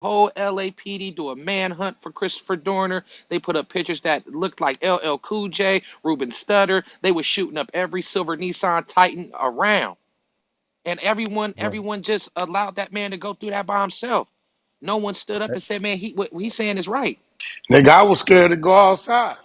whole LAPD do a manhunt for Christopher Dorner. They put up pictures that looked like LL Cool J, Ruben Studdard. They were shooting up every silver Nissan Titan around. And Right. everyone just allowed that man to go through that by himself. No one stood up and said, man, what he's saying is right. Nigga, I was scared to go outside.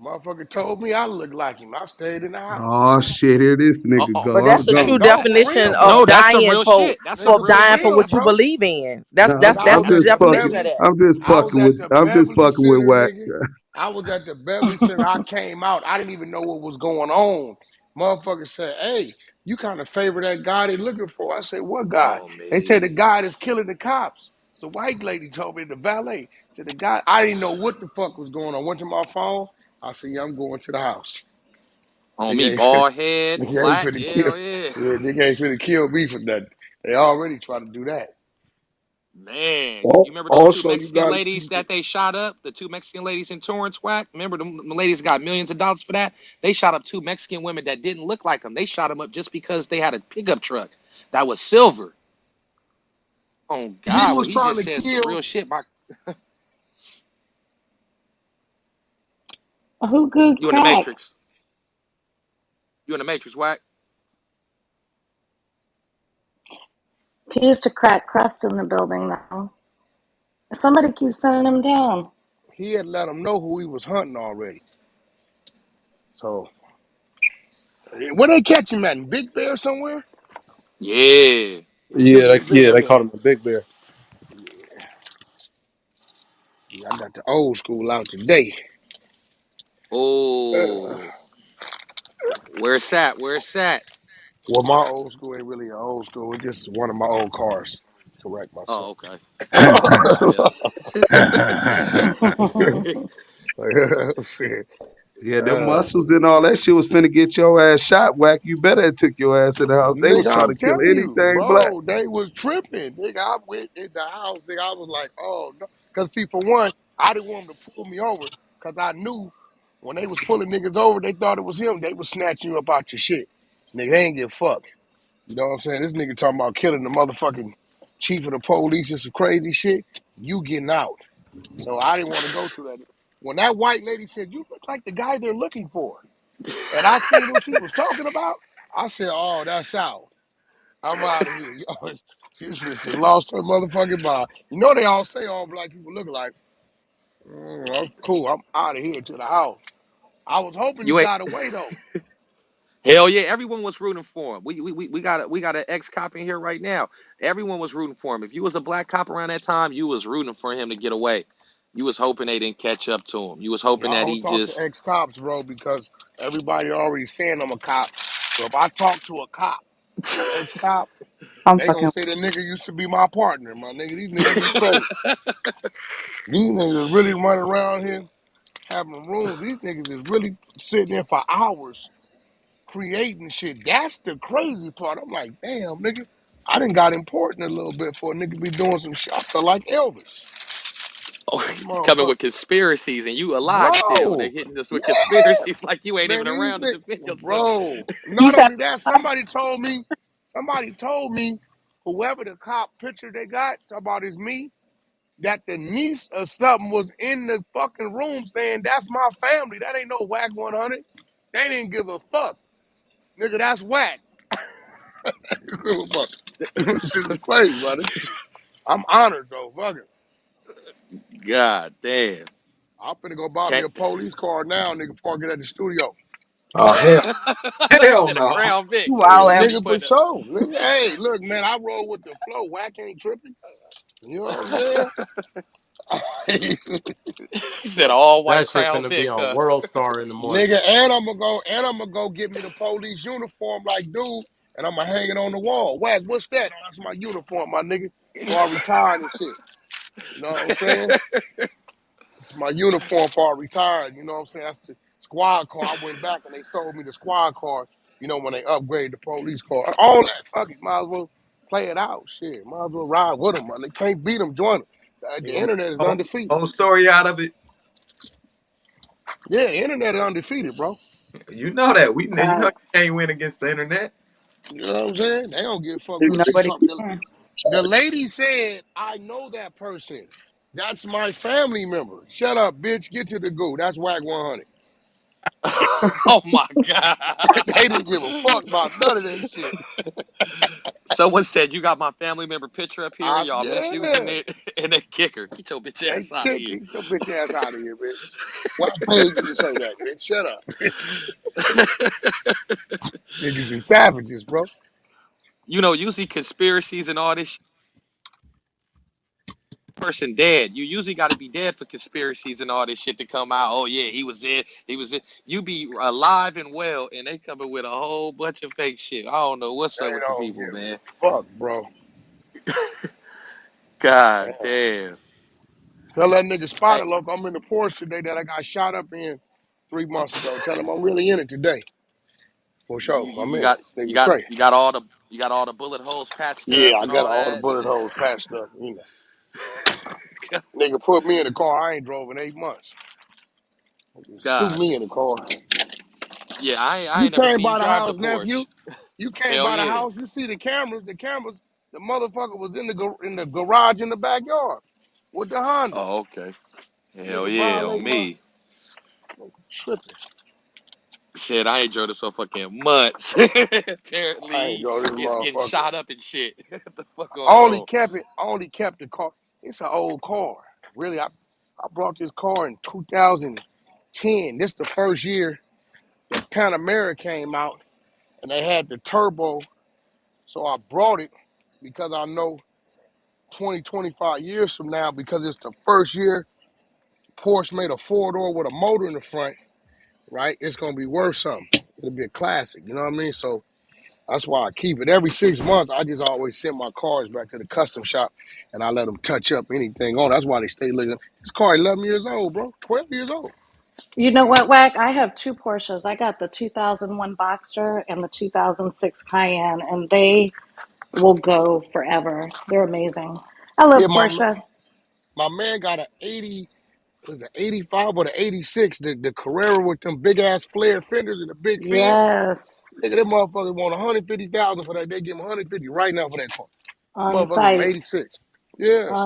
Motherfucker told me I looked like him. I stayed in the house. Oh shit, here this nigga Uh-oh. But go. that's I'm the true gone. No, for definition real, of No, bro. that's some dying real for shit. That's some for real For dying for shit. real, what you bro. believe in. No, That's Nigga, that's I that's I'm was the at just the fucking. definition of Beverly. that. I'm just I was fucking at with. the I'm just Beverly fucking with Center, Wack. nigga. I was at the Beverly Center. I came out. I didn't even know what was going on. Motherfucker said, "Hey, you kind of favor that guy they looking for." I said, "What guy?" Oh They said the man. guy that's killing the cops. So white lady told me, the valet said the guy. I didn't know what the fuck was going on. Went to my phone. I said, "Yeah, I'm going to the house." On me, Nigga bald head, nigga ain't black, finna kill. hell yeah. Yeah, nigga ain't finna kill me for nothing. They already try to do that. Man, you remember those two Also, you Mexican got to ladies keep it. that they shot up? The two Mexican ladies in Torrance, Wack? Remember the ladies got millions of dollars for that? They shot up two Mexican women that didn't look like them. They shot them up just because they had a pickup truck that was silver. Oh He God, was well he trying just to said some kill. real shit. Who good You in the crack? Matrix? You in the Matrix, Wack? He used to crack crust in the building now. Somebody keeps sending him down. He had let him know who he was hunting already. So where they catch him at? In Big Bear somewhere? Yeah. They took him to Big Yeah, they Bear. called him a big bear. Yeah, I got the old school out today. Oh, where it's at? Where it's at? Well, my old school ain't really an old school. It's just one of my old cars. Correct myself. Oh, okay. Yeah. Shit. Yeah, them muscles and all that shit was finna get your ass shot. Whack, you better have took your ass in the house. They was Nigga, trying I'm to kill telling you, anything black. bro, they was tripping. Nigga, I went in the house. Nigga, I was like, oh no. Because, see, for one, I didn't want them to pull me over because I knew when they was pulling niggas over, they thought it was him. They was snatching you up out your shit. Nigga, they ain't give a fuck. You know what I'm saying? This nigga talking about killing the motherfucking chief of the police and some crazy shit. You getting out. So I didn't want to go through that. When that white lady said, you look like the guy they're looking for, and I seen who she was talking about, I said, oh, that's out. I'm out of here. Yo, this bitch done lost her motherfucking mind. You know they all say all black people look alike. I'm cool. I'm out of here to the house. I was hoping he You ain't. got away though. Hell yeah, everyone was rooting for him. We got an ex cop in here right now. Everyone was rooting for him. If you was a black cop around that time, you was rooting for him to get away. You was hoping they didn't catch up to him. You was Yeah, hoping I that don't he talk to just ex cops, bro, because everybody already saying I'm a cop. So if I talk to a cop, an ex cop, I'm they gonna fucking. say the nigga used to be my partner. My nigga, these niggas is crazy. These niggas is really running around here having rooms. These niggas is really sitting there for hours creating shit. That's the crazy part. I'm like, damn, nigga, I done got important a little bit for a nigga be doing some shit. I feel like Elvis. oh, This coming motherfucker. with conspiracies and you alive still. They Bro, hitting us with yeah, conspiracies like you ain't man, even these around to defend niggas, yourself. bro. You Not said only that, somebody told me, whoever the cop picture they got, talk about is me, that the niece or something was in the fucking room saying, that's my family. That ain't no whack 100. They didn't give a fuck. Nigga, that's whack. Give a fuck. Shit is crazy, buddy. I'm honored though. Fuck it. God damn. I'm finna go buy me Can't. a police car now, nigga, park it at the studio. Oh hell, He hell said a no. Crown Vic. you That's all what he have. be Nigga, for putting sure. Nigga, hey, look, man, I roll with the flow. Whack ain't tripping. You know what I'm saying? He said all white That shit Crown finna be Vic, on huh? World Star in the morning. Nigga, and I'm gonna go get me the police uniform like dude, and I'm gonna hang it on the wall. Whack, what's that? Oh, that's my uniform, my nigga. Before I retired and shit. You know what I'm saying? It's my uniform before I retired. You know what I'm saying? That's the squad car. I went back and they sold me the squad car, you know, when they upgraded the police car. All that, fuck it. Might as well play it out. Shit. Might as well ride with them, man. They can't beat them, join them. The You gonna internet is make undefeated. a whole story out of it. Yeah, the internet is undefeated, bro. You know that. You know you Facts. can't win against the internet. You know what I'm saying? They don't give a fuck. You We'll know see what it something. can. The lady said, I know that person. That's my family member. Shut up, bitch. Get to the goo. That's Wack 100. Oh my God. They didn't give a fuck about none of that shit. Someone said you got my family member picture up here. Y'all misusing Yeah. it, and they kicker. Get your bitch They ass out of kick here. your bitch ass out of here, bitch. Well, I paid you to say that, bitch. Shut up. Niggas is savages, bro. You know, usually conspiracies and all this person dead. You usually got to be dead for conspiracies and all this shit to come out. Oh yeah, he was dead. He was dead. You be alive and well, and they coming with a whole bunch of fake shit. I don't know what's They up with the don't people, give man. a fuck, bro. God damn. Tell that nigga Hey, Spider, look, I'm in the Porsche today that I got shot up in 3 months ago. Tell him I'm really in it today. For you, sure. you, I'm you in it. got This you nigga got crazy. you got all the bullet holes patched Yeah, up I and got all all the that. bullet holes patched up. Nigga put me in the car. I ain't drove in 8 months. Just threw God. me in the car. Yeah, I You ain't never came seen you by the drive the house, nephew. Porsche. You came Hell by the yeah. house. You see the cameras. The cameras. The motherfucker was in the garage in the backyard with the Honda. Oh, okay. Hell Nigga yeah, on violate my me. tripping. Shit, I ain't drove this for fucking months. I ain't Apparently, drove this it's getting motherfucker. shot up and shit. What the fuck I going only on? kept it. I only kept the car. It's an old car. Really, I brought this car in 2010. This the first year that Panamera came out and they had the turbo. So I brought it because I know 20, 25 years from now, because it's the first year Porsche made a four-door with a motor in the front, right? It's gonna be worth something. It'll be a classic, you know what I mean? So that's why I keep it. Every 6 months, I just always send my cars back to the custom shop and I let them touch up anything on. That's why they stay looking. This car 11 years old, bro. 12 years old. You know what, Wack? I have two Porsches. I got the 2001 Boxster and the 2006 Cayenne, and they will go forever. They're amazing. I love Yeah, Porsche. my man got a 80, was it 85 or the 86, the Carrera with them big ass flare fenders and the big fin. Yes, Nigga, them motherfuckers want 150,000 for that. They give him 150 right now for that car. on Motherfuckers from site, 86. Yeah, on so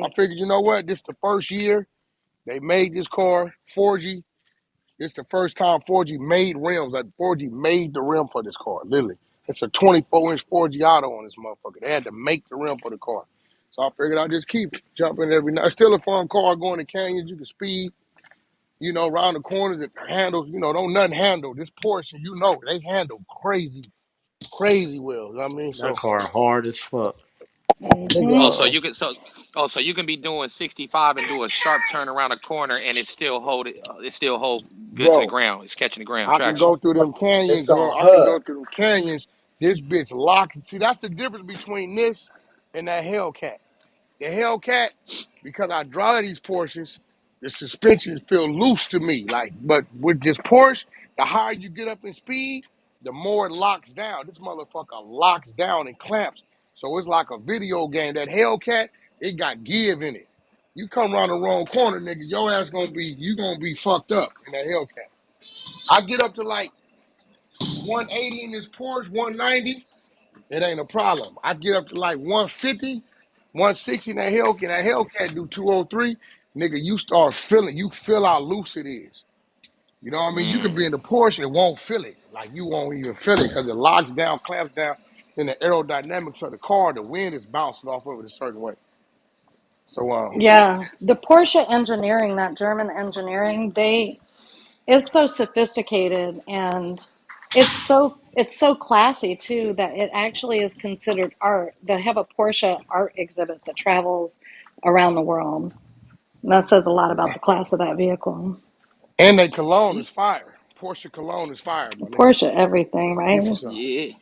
I site. figured, you know what? This is the first year they made this car, 4G. It's the first time 4G made rims. Like 4G made the rim for this car, literally. It's a 24-inch 4G auto on this motherfucker. They had to make the rim for the car. So I figured I'd just keep it. Jump in every night. It's still a fun car going to canyons. You can speed, around the corners. It handles, don't nothing handle. This Porsche, they handle crazy, crazy well. You know what I mean? That So, car hard as fuck. Oh, Hmm. so you can so you can be doing 65 and do a sharp turn around a corner and it still hold good to the Bro, ground. It's catching the ground I can traction. go through them it's canyons, gonna bro. I can hug. go through them canyons. This bitch locked. See, that's the difference between this and that Hellcat. The Hellcat, because I drive these Porsches, the suspensions feel loose to me. But with this Porsche, the higher you get up in speed, the more it locks down. This motherfucker locks down and clamps. So it's like a video game. That Hellcat, it got give in it. You come around the wrong corner, nigga, your ass gonna be fucked up in that Hellcat. I get up to like 180 in this Porsche, 190, it ain't a problem. I get up to like 150, 160 in that Hellcat do 203, nigga, you feel how loose it is. You know what I mean? You can be Mm. in the Porsche and won't feel it. Like you won't even feel it because it locks down, clamps down, and the aerodynamics of the car, the wind is bouncing off of it a certain way. So Yeah, the Porsche engineering, that German engineering, it's so sophisticated and it's so classy too that it actually is considered art. They have a Porsche art exhibit that travels around the world. And that says a lot about the class of that vehicle. and they cologne is He, fire. Porsche cologne is fire, my nigga. Porsche everything, Get you right? some. yeah.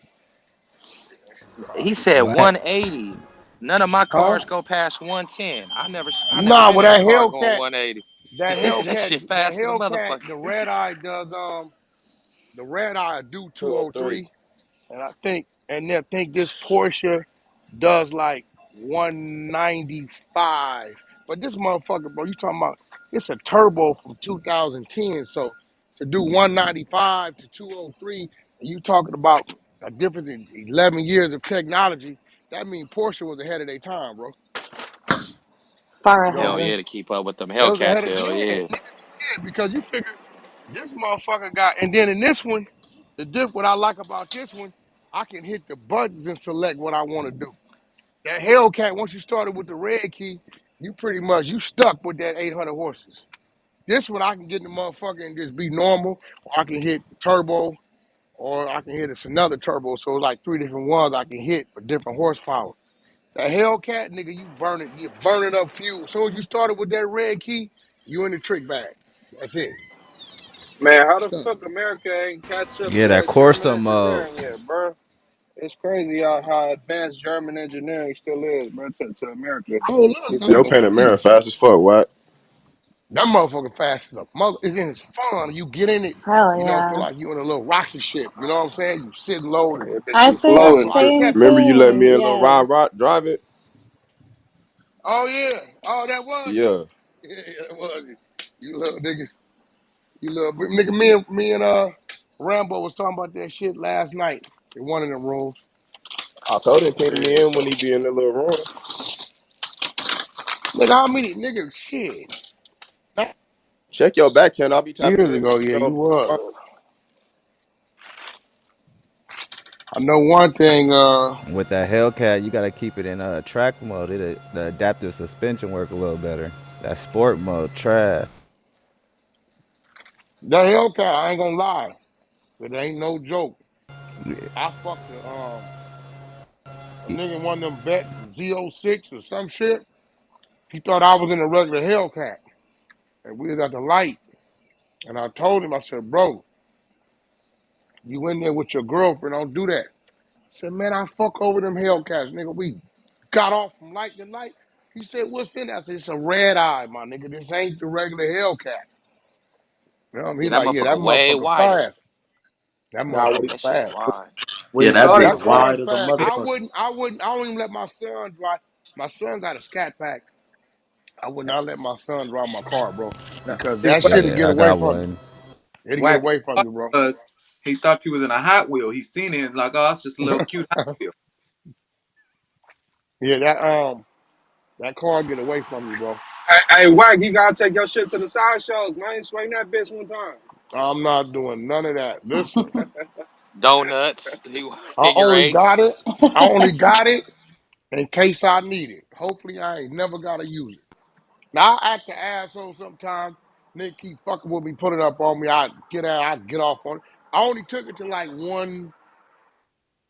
He said Wack. 180. None of my Huh? cars go past 110. I never Nah, been well in a car going 180. That That Hellcat, shit fast than a motherfucker. the red eye does the red eye do 203. 203, and I think this Porsche does like 195. But this motherfucker, bro, you talking about it's a turbo from 2010. So to do 195 to 203, and you talking about a difference in 11 years of technology, that means Porsche was ahead of their time, bro. Far You know what Hell I'm ahead. saying? yeah, to keep up with them They was ahead Hellcats. of Hell yeah. because you figure this motherfucker got, and then in this one, what I like about this one, I can hit the buttons and select what I want to do. That Hellcat, once you started with the red key, you pretty much you stuck with that 800 horses. This one I can get in the motherfucker and just be normal, or I can hit turbo, or I can hit another turbo. So it's like three different ones I can hit for different horsepower. The Hellcat, nigga, you burning up fuel. As soon as you started with that red key, you in the trick bag. That's it. Man, how the Stuck. fuck America ain't catch up Yeah, to that that German Corsa mode. engineering yet, bro? It's crazy how advanced German engineering still is, bro, to America. I don't look, It's nigga. Yo, just Panamera fast as fuck. What? That motherfucker fast as a mother. It's fun. You get in it, Hell you know, feel yeah. like you in a little rocket ship. You know what I'm saying? You sitting low and that bitch I be say you the got flowing. rocket same captain. Remember you let me thing. and Lil Yes. Rod drive it? Oh yeah. Oh, that was you. Yeah. Yeah, that was you. You little nigga. You little nigga. Me and Rambo was talking about that shit last night in one of them rooms. I told him ping me Yeah. in when he be in the little room. Nigga, how many nigga shit? Check your back channel. I'll be tapping Years in. ago, yeah, You you know, was. I know one thing, With that Hellcat, you gotta keep it in track mode. The adaptive suspension work a little better. That sport mode, trash. that Hellcat, I ain't gonna lie. It ain't no joke. I fucked a nigga in one of them vets, Z06 or some shit. He thought I was in a regular Hellcat. And we was at the light. And I told him, I said, bro, you in there with your girlfriend, don't do that. I said, man, I fuck over them Hellcats, nigga. We got off from light to light. He said, what's in that? I said, it's a red eye, my nigga. This ain't the regular Hellcat. You know what I mean? He Yeah, that like, yeah, that motherfucker way motherfucker wider. fast. That nah, when he, motherfucker That shit fast. wide. when Yeah, he that started, bitch That car's wide as a fast. motherfucker. I don't even let my son drive. My son got a scat pack. I would not let my son drive my car, bro, Nah, because see, that Wack, shit'll get Yeah, I away got from you. one. It'll get Wack away from you, bro. was he thought you was in a Hot Wheel. He seen it and like, oh, it's just a little cute Hot Wheel. Yeah, that car get away from you, bro. Hey, Wack, you gotta take your shit to the side shows, man. Swing that bitch one time. I'm not doing none of that. Listen, Donuts. He I figure only eights. got it. I only got it in case I need it. Hopefully, I ain't never gotta use it. Now I act an asshole sometimes. Nigga keep fucking with me, put it up on me. I get out. I get off on it. I only took it to like one.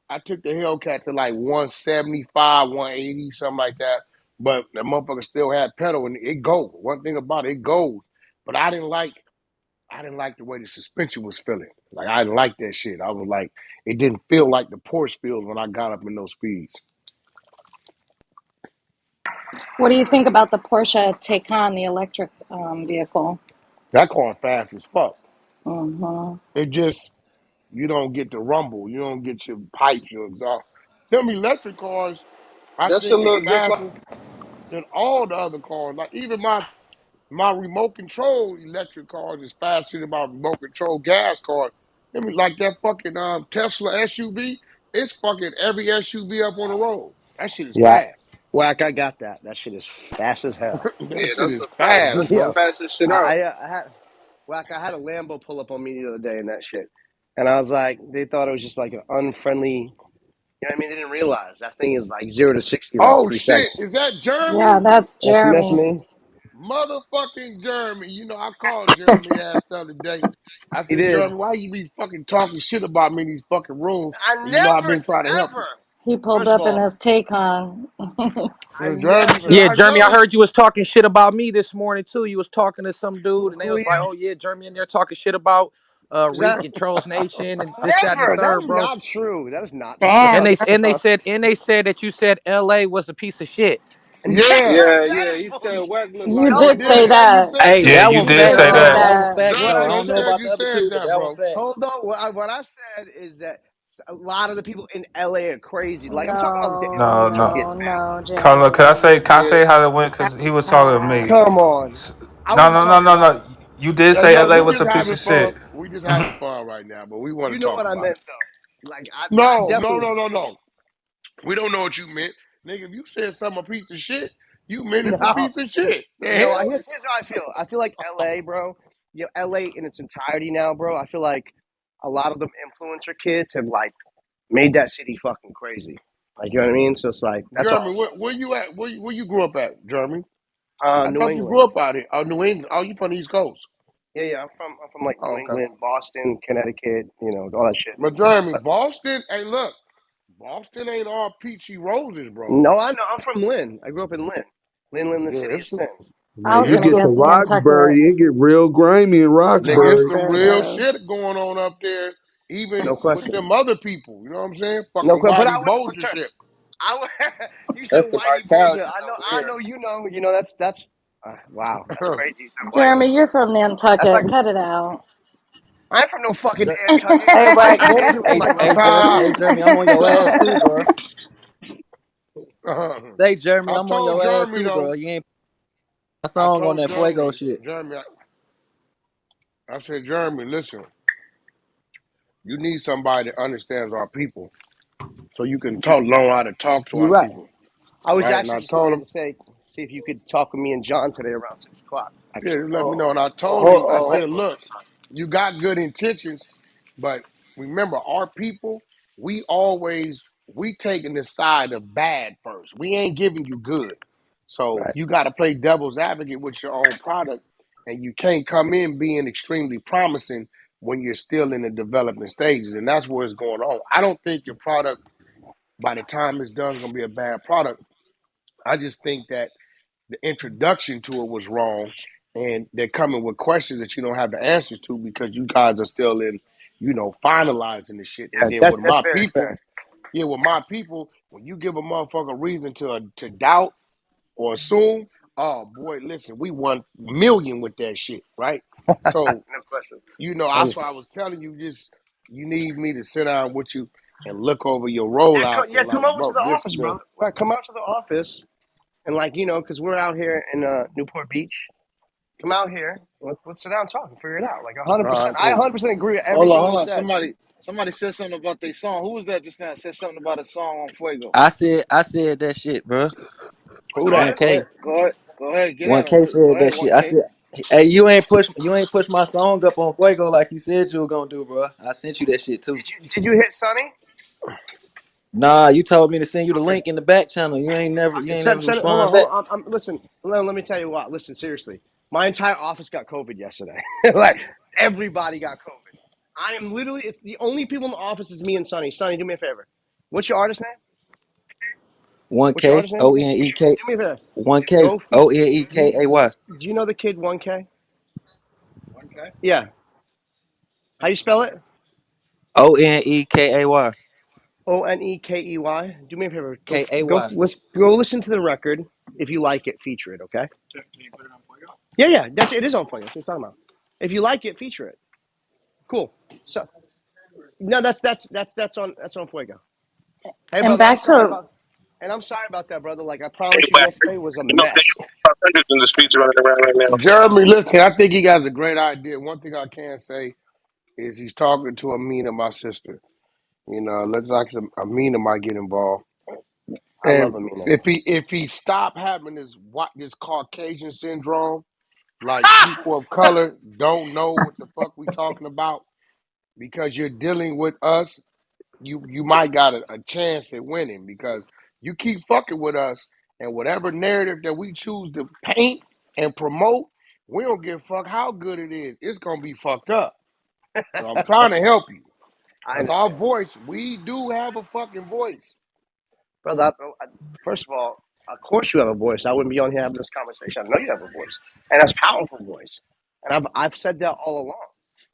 I took the Hellcat to like 175, 180, something like that. But that motherfucker still had pedal and it goes. One thing about it, it goes. But I didn't like the way the suspension was feeling. Like I didn't like that shit. I was like, it didn't feel like the Porsche feels when I got up in those speeds. What do you think about the Porsche Taycan, the electric vehicle? That car fast as fuck. Hmm. It just you don't get the rumble. You don't get your pipes, your exhaust. Them electric cars, I That should think, is look just like faster than all the other cars. Like even my remote control electric cars is faster than my remote control gas car. I mean, like that fucking Tesla SUV, it's fucking every SUV up on the road. That shit is Yeah, fast. Wack, I got that. That shit is fast as hell. That yeah, shit that's is a fact. fast, That's the Yeah, bro. fastest shit out. I had Wack. I had a Lambo pull up on me the other day in that shit, and I was like, they thought it was just like an unfriendly. You know what I mean? They didn't realize that thing is like 0 to 60 in like Oh 3 seconds. shit, is that Yeah, Jeremy? that's That's Jeremy. me. Motherfucking Jeremy. You know, I called Jeremy ass the other day. I He said, did. Jeremy, why you be fucking talking shit about me in these fucking rooms? I And you know I've never, been trying to help you. ever. He pulled First of up in all, his Taycan. I Jeremy said, Yeah, never. I Jeremy, I know. heard you was talking shit about me this morning too. You was talking to some dude, and they Who are was like, you? "Oh yeah, Jeremy in there talking shit about Is that Reek and Trollz Nation and this, that, and the never? That third, is bro." not true. That is not true. And Damn. they said that you said L.A. was a piece of shit. Yeah. Never. Yeah, That yeah. is He said bullshit. Wack looked You like Oh, Lil did did he say Wayne. say you that. said Hey, that? You that Yeah, one he did facts said though. say that. That one that. facts though. I Jeremy, don't you know said about you the other said two, but that, that one bro. facts. Hold on. What I said is that a lot of the people in LA are crazy. Like I'm talking about No, No, damn no. no, kids, man. no, Color, Jeremy. can I Yeah, say how it went? Because he was talking to me. Pat. Come on. I No, wasn't no, no, talking no, about. no. You did Yeah, say no, LA we was just a piece having of fun. shit. We just Mhm. having fun right now, but we want You to know talk what I about it. meant though. Like I No, no, definitely. no, no, no. We don't know what you meant. Nigga, if you said something a piece of shit, you meant it's a No, piece of shit. The no. hell? Here's how I feel. I feel like LA, bro. LA in its entirety now, bro. I feel like a lot of them influencer kids have like made that city fucking crazy. Like, you know what I mean? So it's like that's all Jeremy, I'll say. where you at? Where you grew up at, Jeremy? I New thought you England. grew up out here. Oh, New England. Oh, you from the East Coast. Yeah. I'm from like New Oh, okay. England, Boston, Connecticut. All that shit. But Jeremy, Boston, hey, look, Boston ain't all peachy roses, bro. No, I know. I'm from Lynn. I grew up in Lynn. Lynn, the Yeah, city of it's sin. Man, I was you it's gonna get to guess some Nantucket. Roxbury, it get real grimy in nigga, No, it's Roxbury. some It real does. shit going on up there, even no with question. them other people. You know what I'm saying? No Fucking question. But I Whitey went. Bulger shit. I went. You said That's the Whitey vitality Bulger. I know. over I here. know. That's. Wow. That's crazy. You said Whitey. Jeremy, you're from That's like. Nantucket. Cut it out. I'm from no fucking Jer- Nantucket. Hey, I Wack. ain't been to it in Hey, my life. hey, Jeremy. Hey, Jeremy. I'm on your ass too, bro. Say, Jeremy, I I'm on told your ass Jeremy too, bro. though. You ain't put my I song on told that Fuego Jeremy, shit. Jeremy, I said, Jeremy, listen, you need somebody that understands our people, so you can learn how to talk to You're our right. people, I was right? And actually I just told going him, to say, see if you could talk with me and John today around 6 o'clock. yeah, Actually. just let me know. And I told him, I Oh, said, look, you got good intentions, but remember, our people, we taking the side of bad first. We ain't giving you good. So right. you got to play devil's advocate with your own product, and you can't come in being extremely promising when you're still in the development stages. And that's where it's going on. I don't think your product, by the time it's done, is going to be a bad product. I just think that the introduction to it was wrong, and they're coming with questions that you don't have the answers to because you guys are still in, finalizing the shit. And Yeah, then with that's my fair. That's people, fair. yeah, with my people, when you give a motherfucker a reason to doubt or assume, oh boy, listen, we won million with that shit, right? So No question. I that's why understand. I was telling you, just you need me to sit down with you and look over your rollout and Come like, over to bro, the this office, the brother. Right, come out to the office and because we're out here in Newport Beach. Come out here. Let's sit down and talk and figure it out. Like all 100%. right, I cool. 100% agree with Hold on, everything hold you on. said. Somebody said something about their song. Who was that just now? Said something about a song on Fuego. I said that shit, bro. Who You that? did? Go ahead, get What? at 1K him. Go said that ahead, shit. one I K. said, hey, you ain't push my song up on Fuego like you said you were gonna do, bro. I sent you that shit too. Did you hit Sonny? Nah, you told me to send you the link in the back channel. You ain't never Send it. Hold on, respond hold back. on. Listen. Let me tell you what. Listen, seriously. My entire office got COVID yesterday. Like everybody got COVID. I am literally. It's the only people in the office is me and Sonny. Sonny, do me a favor. What's your artist name? One What's your K artist name O again? N E K. Do me a favor. 1K Go feed. ONEKAY. Do you know the kid 1K? Yeah. How you spell it? ONEKAY. Onekey. Do me a favor. KAY. Let's go listen to the record. If you like it, feature it. Okay. Yeah. That's it. Is on point. That's what I'm talking about. If you like it, feature it. Cool. So no, that's on Fuego. Hey, And brother, back to I'm sorry about that, brother. Like I promised you, yesterday was a mess. In the streets running around right now. Jeremy, listen, I think he has a great idea. One thing I can say is he's talking to Amina, my sister. Let's like Amina might get involved. I love And Amina. if he stop having this Caucasian syndrome, like people of color don't know what the fuck we talking about because you're dealing with us, you might got a chance at winning because you keep fucking with us and whatever narrative that we choose to paint and promote, we don't give a fuck how good it is. It's gonna be fucked up. So I'm trying to help you. I Because our understand, voice, we do have a fucking voice. brother. First of all, of course you have a voice. I wouldn't be on here having this conversation. I know you have a voice, and that's a powerful voice. And I've said that all along.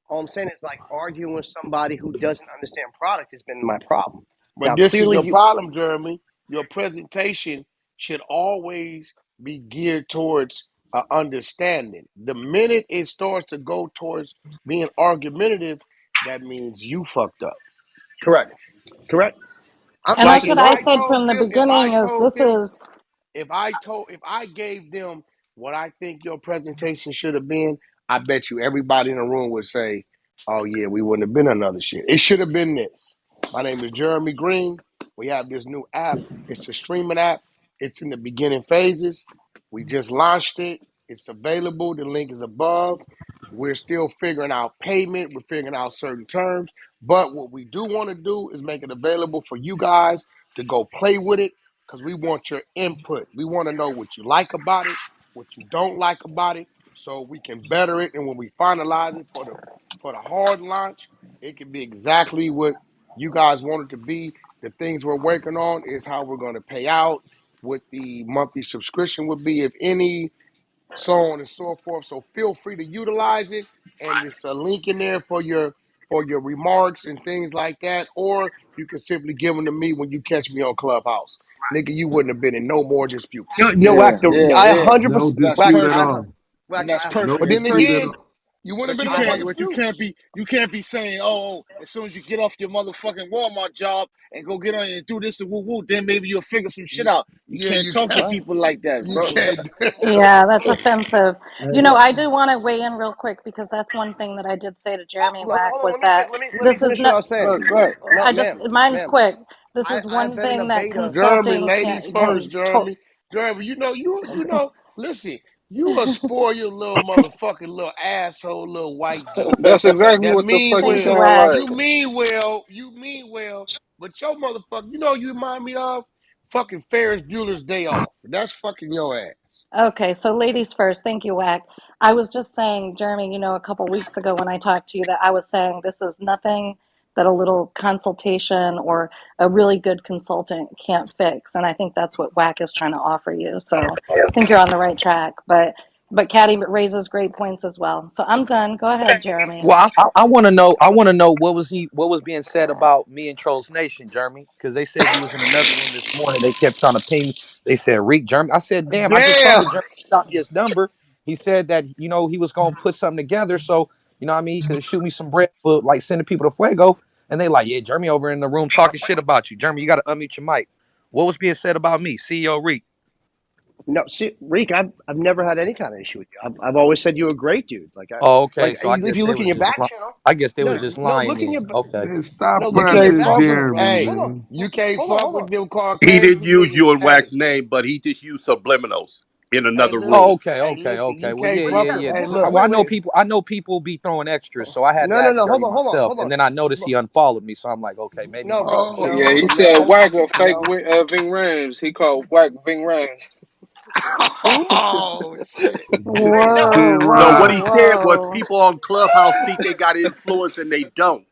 All I'm saying is like arguing with somebody who doesn't understand product has been my problem. But Now this is clearly your you problem, Jeremy. Your presentation should always be geared towards understanding. The minute it starts to go towards being argumentative, that means you fucked up. correct, correct. and Like that's Listen, what if I I said told from the them, if I beginning is told this them, is if I gave them what I think your presentation should have been, I bet you everybody in the room would say, "Oh yeah, we wouldn't have been another shit. It should have been this." My name is Jeremy Green. We have this new app. It's a streaming app. It's in the beginning phases. We just launched it. It's available. The link is above. We're still figuring out payment. We're figuring out certain terms. But what we do want to do is make it available for you guys to go play with it because we want your input. We want to know what you like about it, what you don't like about it, so we can better it. And when we finalize it for the hard launch, it can be exactly what you guys want it to be. The things we're working on is how we're going to pay out, what the monthly subscription would be, if any, so on and so forth. So feel free to utilize it, and there's a link in there for your remarks and things like that. Or you can simply give them to me when you catch me on Clubhouse. Nigga, you wouldn't have been in no more disputes. Yo, Yeah, Wack, yeah, I yeah. 100%, No That's Wack, dispute at perfect. all. Wack, And that's No But perfect. then dispute at again, all. you wouldn't have But been in no more disputes. you can't be saying, oh, as soon as you get off your motherfucking Walmart job and go get on and do this and woo woo, then maybe you'll figure some shit out. You Yeah, can't you talk to can't. what? people like that, You bro. can't. Yeah, that's offensive. You Hey, know, I do want to weigh in real quick because that's one thing that I did say to Jeremy Wack Hold on, was that let me this is finish what not, I was saying. Go ahead. No, I just, mine's ma'am, quick. This is I've one been in a thing that beta. Jeremy, consulting ladies can first, Jeremy. Jeremy, listen, you a spoil your little motherfucking little asshole, little white dude. That's exactly That what the mean fuck he Thank you, well. sound Wack. like. You mean well, but your motherfucker, you know you remind me of fucking Ferris Bueller's Day Off. That's fucking your ass. Okay, so ladies first. Thank you, Wack. I was just saying, Jeremy, you know, a couple weeks ago when I talked to you, that I was saying this is nothing that a little consultation or a really good consultant can't fix. And I think that's what Wack is trying to offer you. So I think you're on the right track. But Caddy raises great points as well. So I'm done. Go ahead, Jeremy. Well, I want to know. I want to know what was being said about me and Trollz Nation, Jeremy, because they said you was in another room this morning. They kept trying to ping me. They said Reek, Jeremy. I said, damn. I just talked Damn. to Jeremy. Got me his number. He said that he was gonna put something together, so what I mean, he could shoot me some bread for like sending people to Fuego. And they like, yeah, Jeremy over in the room talking shit about you. Jeremy, you got to unmute your mic. What was being said about me, CEO Reek? No, see, Reek, I've never had any kind of issue with you. I've always said you're a great dude. Oh, okay. So I If guess you they look in was your just back channel, I guess they no, was just no, lying look in then. your, Okay. man, stop no, You look in your can't pressing back fuck with channel, bro. Jeremy, hey, Hold on, man. you can't hold on, fuck hold with on. them He didn't Caucasian use niggas. you in Hey, Wack's name, but he just used subliminals in hey, another listen, Oh, room. okay, hey, okay, listen, okay. you Well, can't yeah, Wait a yeah, fuck second. with yeah. hey Hold, look. Well, wait, wait. I know people be throwing extras, so I had to No, ask hold Jeremy on, hold on, myself, hold and on. then I noticed he unfollowed me, so I'm like, okay, maybe he No, messing Oh shit Yeah, up. he no, said no, Wack a fake no. Ving Rhames. He called Wack Ving Rhames. who? Oh shit. Hey, no, Whoa, Get No, what right. whoa, he said was whoa. people on Clubhouse think they got influence and they don't.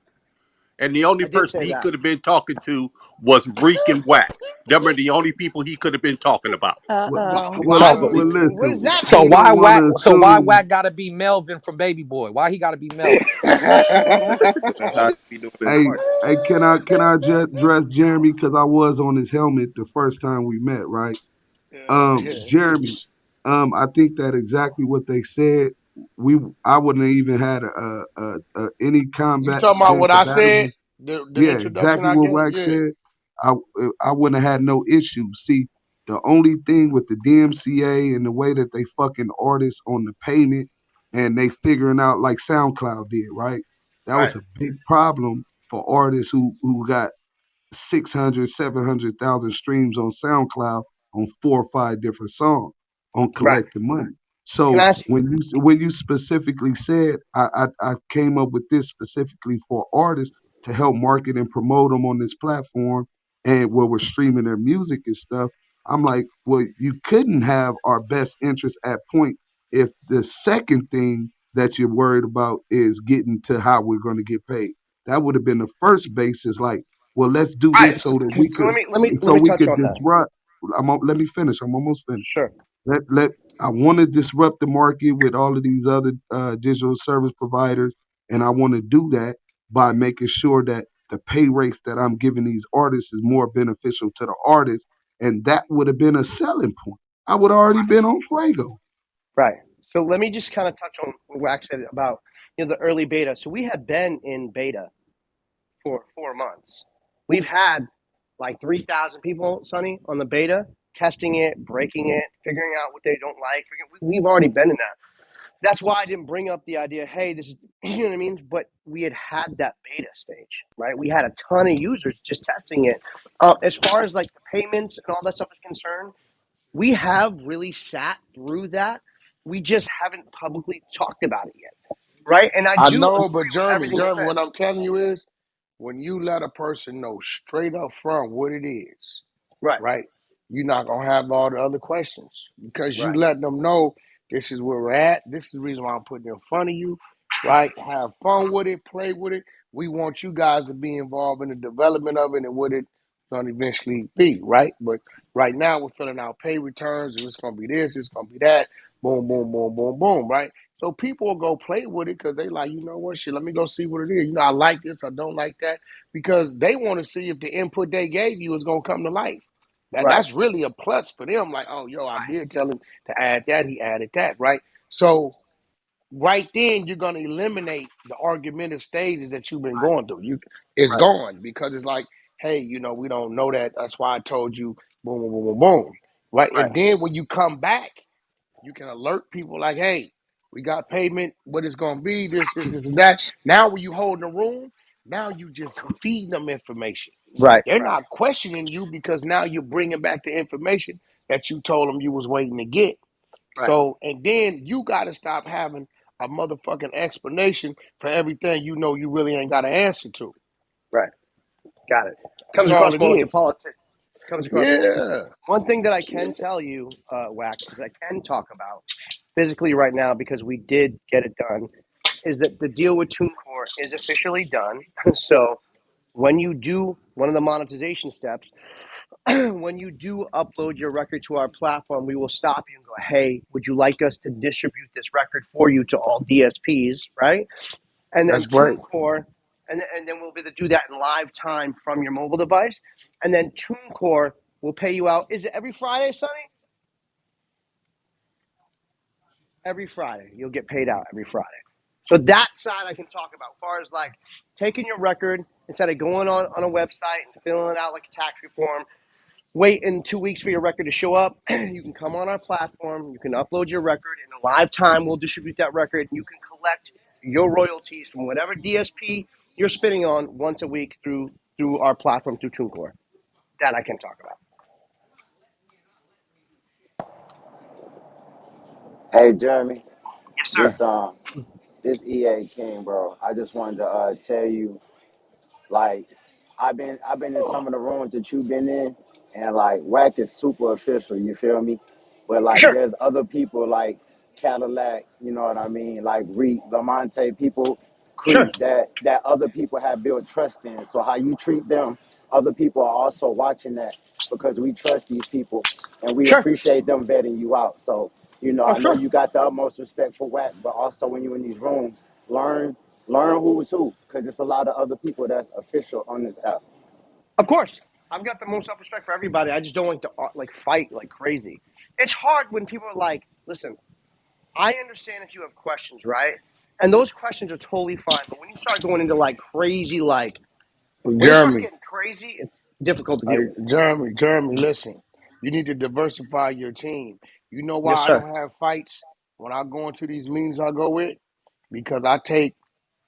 And the only I did person say he that. could have been talking to was Reek and Wack. Them are the only people he could have been talking about. Well, Uh-oh. You talk. Well, What listen, does that So we mean? don't why want Wack? to So why assume. Wack got to be Melvin from Baby Boy? Why he got to be Melvin? That's how he be doing his Hey, part. hey, can I just address Jeremy because I was on his helmet the first time we met, right? yeah. Jeremy, I think that exactly what they said. I wouldn't have even had any You combat talking about what I said? compatible. The Yeah, introduction exactly I what gave? Wax Yeah. said. I I wouldn't have had no issue. See, the only thing with the DMCA and the way that they fucking artists on the payment and they figuring out like SoundCloud did, right? That Right, was a big problem for artists who got 600, 700,000 streams on SoundCloud on 4 or 5 different songs on right. collective money. Can So I ask you? when you specifically said I came up with this specifically for artists to help market and promote them on this platform and where we're streaming their music and stuff, I'm like, well, you couldn't have our best interest at point if the second thing that you're worried about is getting to how we're going to get paid. That would have been the first basis, like, well, let's do All right. this So let so me we touch could on that. disrupt. Let me finish. I'm almost finished. Sure. Let I want to disrupt the market with all of these other digital service providers, and I want to do that by making sure that the pay rates that I'm giving these artists is more beneficial to the artists, and that would have been a selling point. I would have already been on Fuego. Right. So let me just kind of touch on what Wax said about the early beta. So we had been in beta for 4 months. We've had like 3,000 people, Sonny, on the beta, testing it, breaking it, figuring out what they don't like. We've already been in that. That's why I didn't bring up the idea, hey, this is, you know what I mean? But we had that beta stage, right? We had a ton of users just testing it. As far as like the payments and all that stuff is concerned, we have really sat through that. We just haven't publicly talked about it yet, right? And I I do know, agree but with Jeremy, everything you said. what I'm telling you is, when you let a person know straight up front what it is, Right, right? You're not gonna have all the other questions because you right, let them know this is where we're at. This is the reason why I'm putting it in front of you, right? Have fun with it, play with it. We want you guys to be involved in the development of it and what it's gonna eventually be, right? But right now we're filling out pay returns and it's gonna be this, it's gonna be that, boom, boom, boom, boom, boom, right? So people will go play with it because they like, you know what, shit, let me go see what it is. You know, I like this, I don't like that, because they want to see if the input they gave you is gonna come to life. right, That's really a plus for them. Like, oh, yo, I did tell him to add that, he added that, right? So right then you're gonna eliminate the argumentative stages that you've been going through. It's right, gone because it's like, hey, you know, we don't know that. That's why I told you, boom, boom, boom, boom, boom. Right. right, And then when you come back, you can alert people like, hey, we got payment, what it's gonna be, this, and that. Now when you hold in the room, now you just feeding them information. right, They're right, not questioning you because now you're bringing back the information that you told them you was waiting to get. right, So, and then you got to stop having a motherfucking explanation for everything you know you really ain't got an answer to. right. Got it. That's Comes all across it more like a is. politics. Comes across politics. Yeah. One thing that I Yeah. can tell you, Wack, is I can talk about physically right now because we did get it done, is that the deal with TuneCore is officially done. So when you do one of the monetization steps, when you do upload your record to our platform, we will stop you and go, hey, would you like us to distribute this record for you to all DSPs, right? And That's then great. TuneCore, and then we'll be able to do that in live time from your mobile device. And then TuneCore will pay you out. Is it every Friday, Sonny? Every Friday. You'll get paid out every Friday. So that side I can talk about. As far as like taking your record instead of going on a website and filling it out like a tax reform, waiting 2 weeks for your record to show up. You can come on our platform. You can upload your record in a live time. We'll distribute that record. You can collect your royalties from whatever DSP you're spinning on once a week through our platform through TuneCore. That I can talk about. Hey Jeremy, Yes, sir. this this EA King, bro. I just wanted to tell you, like, I've been in some of the rooms that you've been in, and like Wack is super official. You feel me? But For like, sure. there's other people like Cadillac. You know what I mean? Like Reek, Lamonte, people, Sure. Creek that other people have built trust in. So how you treat them, other people are also watching that because we trust these people and we Sure. appreciate them vetting you out. So Oh, I know sure. you got the utmost respect for Wack, but also when you're in these rooms, learn who is who, because it's a lot of other people that's official on this app. Of course. I've got the most self respect for everybody. I just don't like to like fight like crazy. It's hard when people are like, listen, I understand if you have questions, right? And those questions are totally fine. But when you start going into like crazy, like when it starts Jeremy, getting crazy, it's difficult to deal with. Jeremy, listen. You need to diversify your team. You know Yes, why I sir. don't have fights when I go into these meetings I go with? Because I take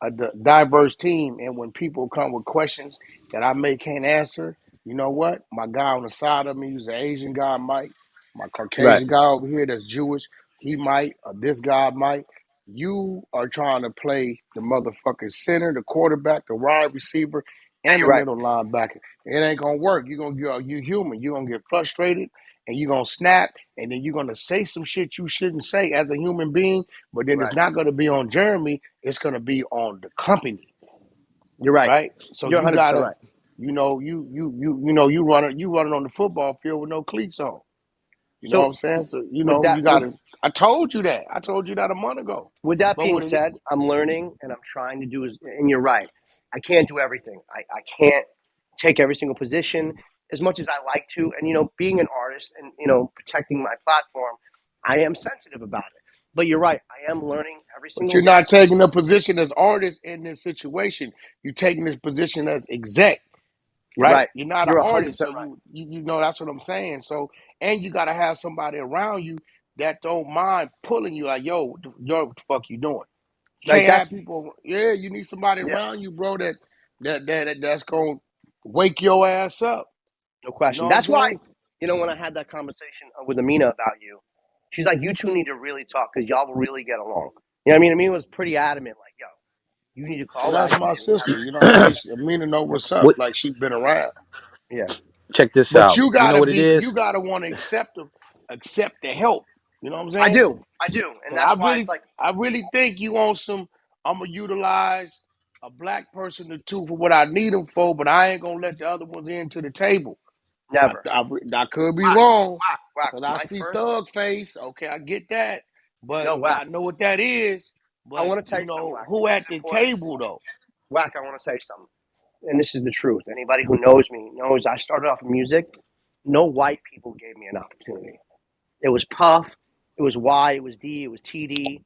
a diverse team, and when people come with questions that I may can't answer, you know what? My guy on the side of me, who's an Asian guy, might. My Right. Caucasian guy over here that's Jewish, he might. Or this guy might. You are trying to play the motherfucking center, the quarterback, the wide receiver, Yeah, and you're the right. middle linebacker. It ain't gonna work. You human. You're gonna get frustrated, and you're gonna snap, and then you're gonna say some shit you shouldn't say as a human being. But then it's Right. not gonna be on Jeremy. It's gonna be on the company, You're right. right? So You're you 100% gotta, right. you running on the football field with no cleats on. You know what So I'm saying? So with you that, with gotta. I told you that. I told you that a month ago. with that But being when it, said, I'm learning and I'm trying to do. And you're right. I can't do everything. I can't take every single position as much as I like to. And being an artist and protecting my platform, I am sensitive about it. But you're right. I am learning every but single you're day. not taking a position as artist in this situation. You're taking this position as exec, You're right? right. You're not an You're 100% artist, so right. you know that's what I'm saying. So, and you got to have somebody around you that don't mind pulling you like, yo, what the fuck you doing? You Like can't have that's people. Yeah, you need somebody yeah, around you, bro. That's gonna wake your ass up. no You know question. what I'm That's why, saying? when I had that conversation with Amina about you, she's like, you two need to really talk because y'all will really get along. You know what I mean? Amina was pretty adamant, like, yo, you need to Yeah, call that's Wacky my and we have sister. a You know what I'm saying? Amina know what's up. What? Like she been around. yeah. Check this But out. you You know gotta what it be. You is? gotta want to accept the help. You know what I'm I saying? do, and 'Cause that's why it's like, I really think you on some. I'm gonna utilize a black person or two for what I need them for, but I ain't gonna let the other ones into the table. never. I could be Whack, wrong, whack. cause I My see first, thug face. Okay, I get that, but no, I whack. know what that is. I But want to tell you something, whack. who This is at the important. table though? Whack, I want to tell you something. And this is the truth. Anybody who knows me knows I started off in music. No white people gave me an opportunity. It was Puff, it was Y, it was D, it was TD.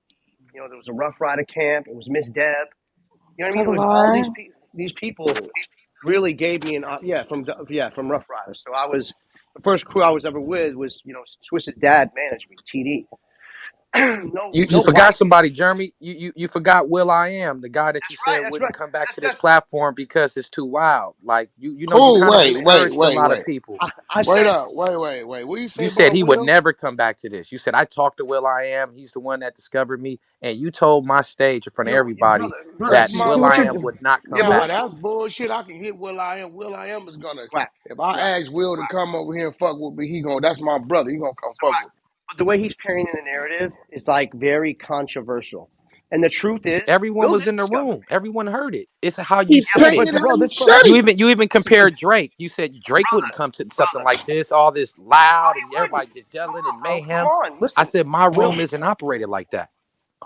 There was a Rough Rider camp. It was Miss Deb. You know what I mean? It was all these Talar. people. These people really gave me an from Rough Riders. So I was the first crew I was ever with was Swiss's dad managed me, TD. You No forgot white people. somebody, Jeremy. You forgot Will I Am, the guy that you That's right. said That's wouldn't right. come back That's to this that's. platform because it's too wild. Like you Who? kind of Wait, discouraged a wait, lot of wait. people. I Wait said up, wait. What you say You said about he would Will? never come back to this. You said I talked to Will I Am. He's the one that discovered me, and you told my stage in front of you everybody brother. That's that my See Will what I you're. Am man. would not come Nah, back. that's bullshit. I can hit Will I Am. Will I Am is gonna. Whack, If I whack, ask Will to whack. come over here and fuck with me, he gonna. That's my brother. He gonna come So fuck with me. but the way he's painting the narrative is like very controversial. And the truth is, Everyone Will was did in the discover room. me. Everyone heard it. It's how you He Yeah, said it. painted but how bro, he this is what said happened. it. You even Listen, but compared Drake. You said Drake wouldn't brother, come to something brother, like this, all this loud and no, he everybody wouldn't. just yelling and No, come mayhem. on. I Listen, said my Will, room isn't operated like that.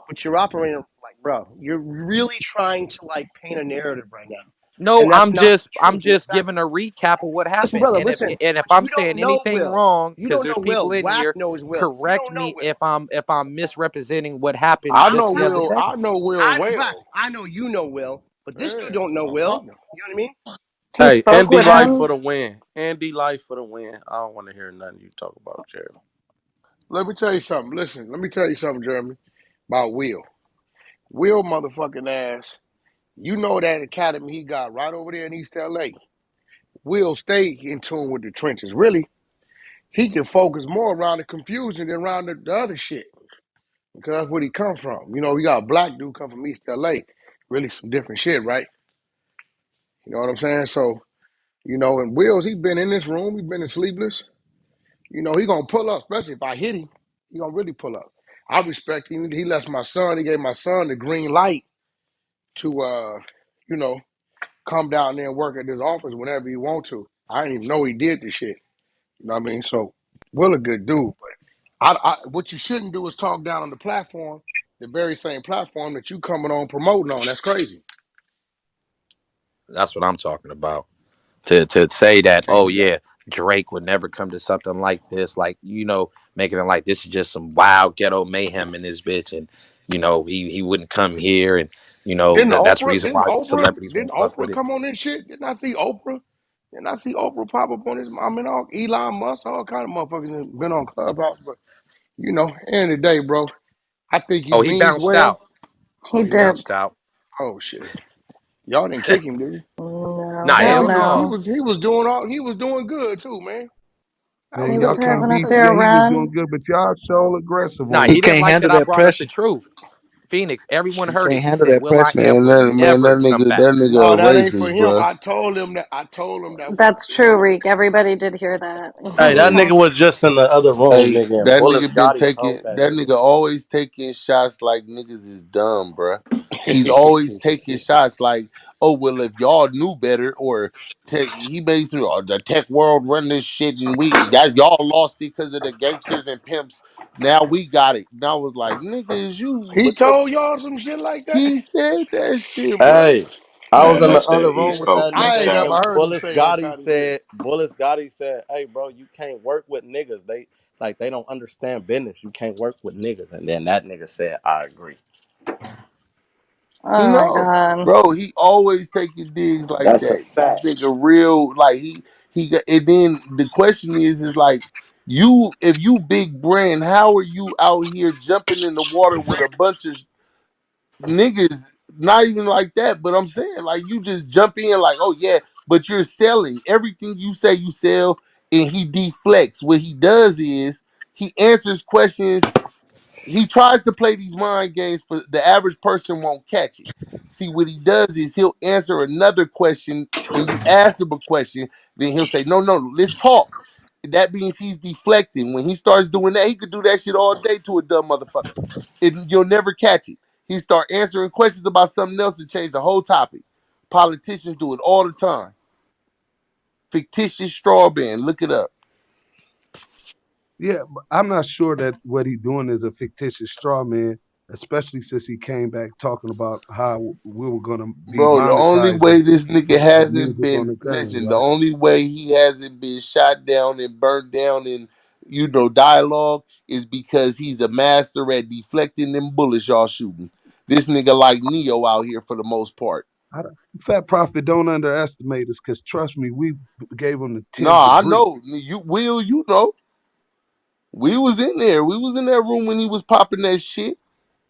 but you're operating like, bro, you're really trying to like paint a narrative right now, No, and that's not the I'm truth. And in just fact, ging a recap of what listen, happened. brother, And listen. if But I'm you don't saying know anything Will. wrong, You because don't there's know Will. people in Wack here, knows Will. You correct don't know me Will. if I'm misrepresenting what happened I just know the other Will. day. I know Will Wack, well. I know you know Will, but this dude Yeah, don't know my Will. partner. You know what I mean? He Hey, spoke Andy with Life for him. the win. Andy Life for the win. I don't want to hear nothing you talk about, Jerry. Let me tell you something. Listen, let me tell you something, Jeremy, about Will. Will motherfucking ass. You know that academy he got right over there in East LA. Will stay in tune with the trenches. Really, he can focus more around the confusion than around the other shit. Because that's where he come from. We got a black dude come from East LA. Really some different shit, right? You know what I'm saying? So, and Will's, he been in this room, he been in Sleepless. He gonna pull up, especially if I hit him, he gonna really pull up. I respect him. He left my son, he gave my son the green light to you know, come down there and work at this office whenever he want to. I didn't even know he did this shit. You know what I mean? So Will a good dude, but what you shouldn't do is talk down on the platform, the very same platform that you coming on promoting on. That's crazy. That's what I'm talking about. To say that, Can't oh do that. yeah, Drake would never come to something like this, like making it like this is just some wild ghetto mayhem in this bitch, and he wouldn't come here, and Didn't that's the Oprah? reason Didn't why Oprah? celebrities Didn't won't fuck with Oprah it. come on this shit? Didn't I see Oprah? Didn't I see Oprah pop up on his? I mean, all Elon Musk, all kind of motherfuckers have been on Clubhouse. But end of the day, bro, I think he Oh, he means bounced well. out. Oh, He He he did. bounced dipped. out. Oh shit, y'all didn't kick him, did you? No, Nah, Man, hell hell he no. no. was he was doing he was doing good too, man. That He was Man, was y'all good can't having a beat. fair Yeah, conversation. he was doing run. good, but y'all so aggressive Nah, on He he him. didn't can't like handle that I that brought up the pressure. truth. Phoenix, everyone He heard can't it. He handle said that Will I pressure. Am Man, would that never come nigga, back. that nigga No, a that ain't racist, for him. bro. I told him that. That's You know true, what? Reek. Everybody did hear that. Hey, that nigga was just in the other room, Hey, nigga, and that Bullet nigga been Scotty taking told that that nigga. nigga always taking shots like niggas is dumb, bruh. He's always taking shots like, oh well, if y'all knew better, or tech, he makes the tech world run this shit, and that y'all lost it because of the gangsters and pimps. Now we got it. And I was like, nigga, is you He what the? told y'all some shit like that. He said that shit, bruh. Hey, I was Man, in the that's other that room East with Coast that I ain't nigga, never and mentality. heard him say that kind of shit. Bullet Scotty said, "Hey, bro, you can't work with niggas. They don't understand business. You can't work with niggas." And then that nigga said, "I agree." Oh my No, god. bro, he always taking digs like That's a that. This fact. nigga real like he got. And then the question is like, If you big brand, how are you out here jumping in the water with a bunch of niggas? Not even like that, but I'm saying like you just jump in like, oh yeah, but you're selling everything you say you sell, and he deflects. What he does is he answers questions. He tries to play these mind games, but the average person won't catch it. See, what he does is he'll answer another question when you ask him a question, then he'll say, no, no, let's talk. That means he's deflecting. When he starts doing that, he could do that shit all day to a dumb motherfucker. You'll never catch it. He start answering questions about something else to change the whole topic. Politicians do it all the time. Fictitious straw man, look it up. Yeah, but I'm not sure that what he doing is a fictitious straw man, especially since he came back talking about how we were gonna be Bro, the only monetizing way this nigga the hasn't music on been the thing, listen, the right? only way he hasn't been shot down and burnt down in dialogue is because he's a master at deflecting them bullets y'all shooting. This nigga like Neo out here for the most part. Fat Prophet, don't underestimate us, cause trust me, we gave him the 10th Nah, I degree. know. You know. We was in there. We was in that room when he was popping that shit.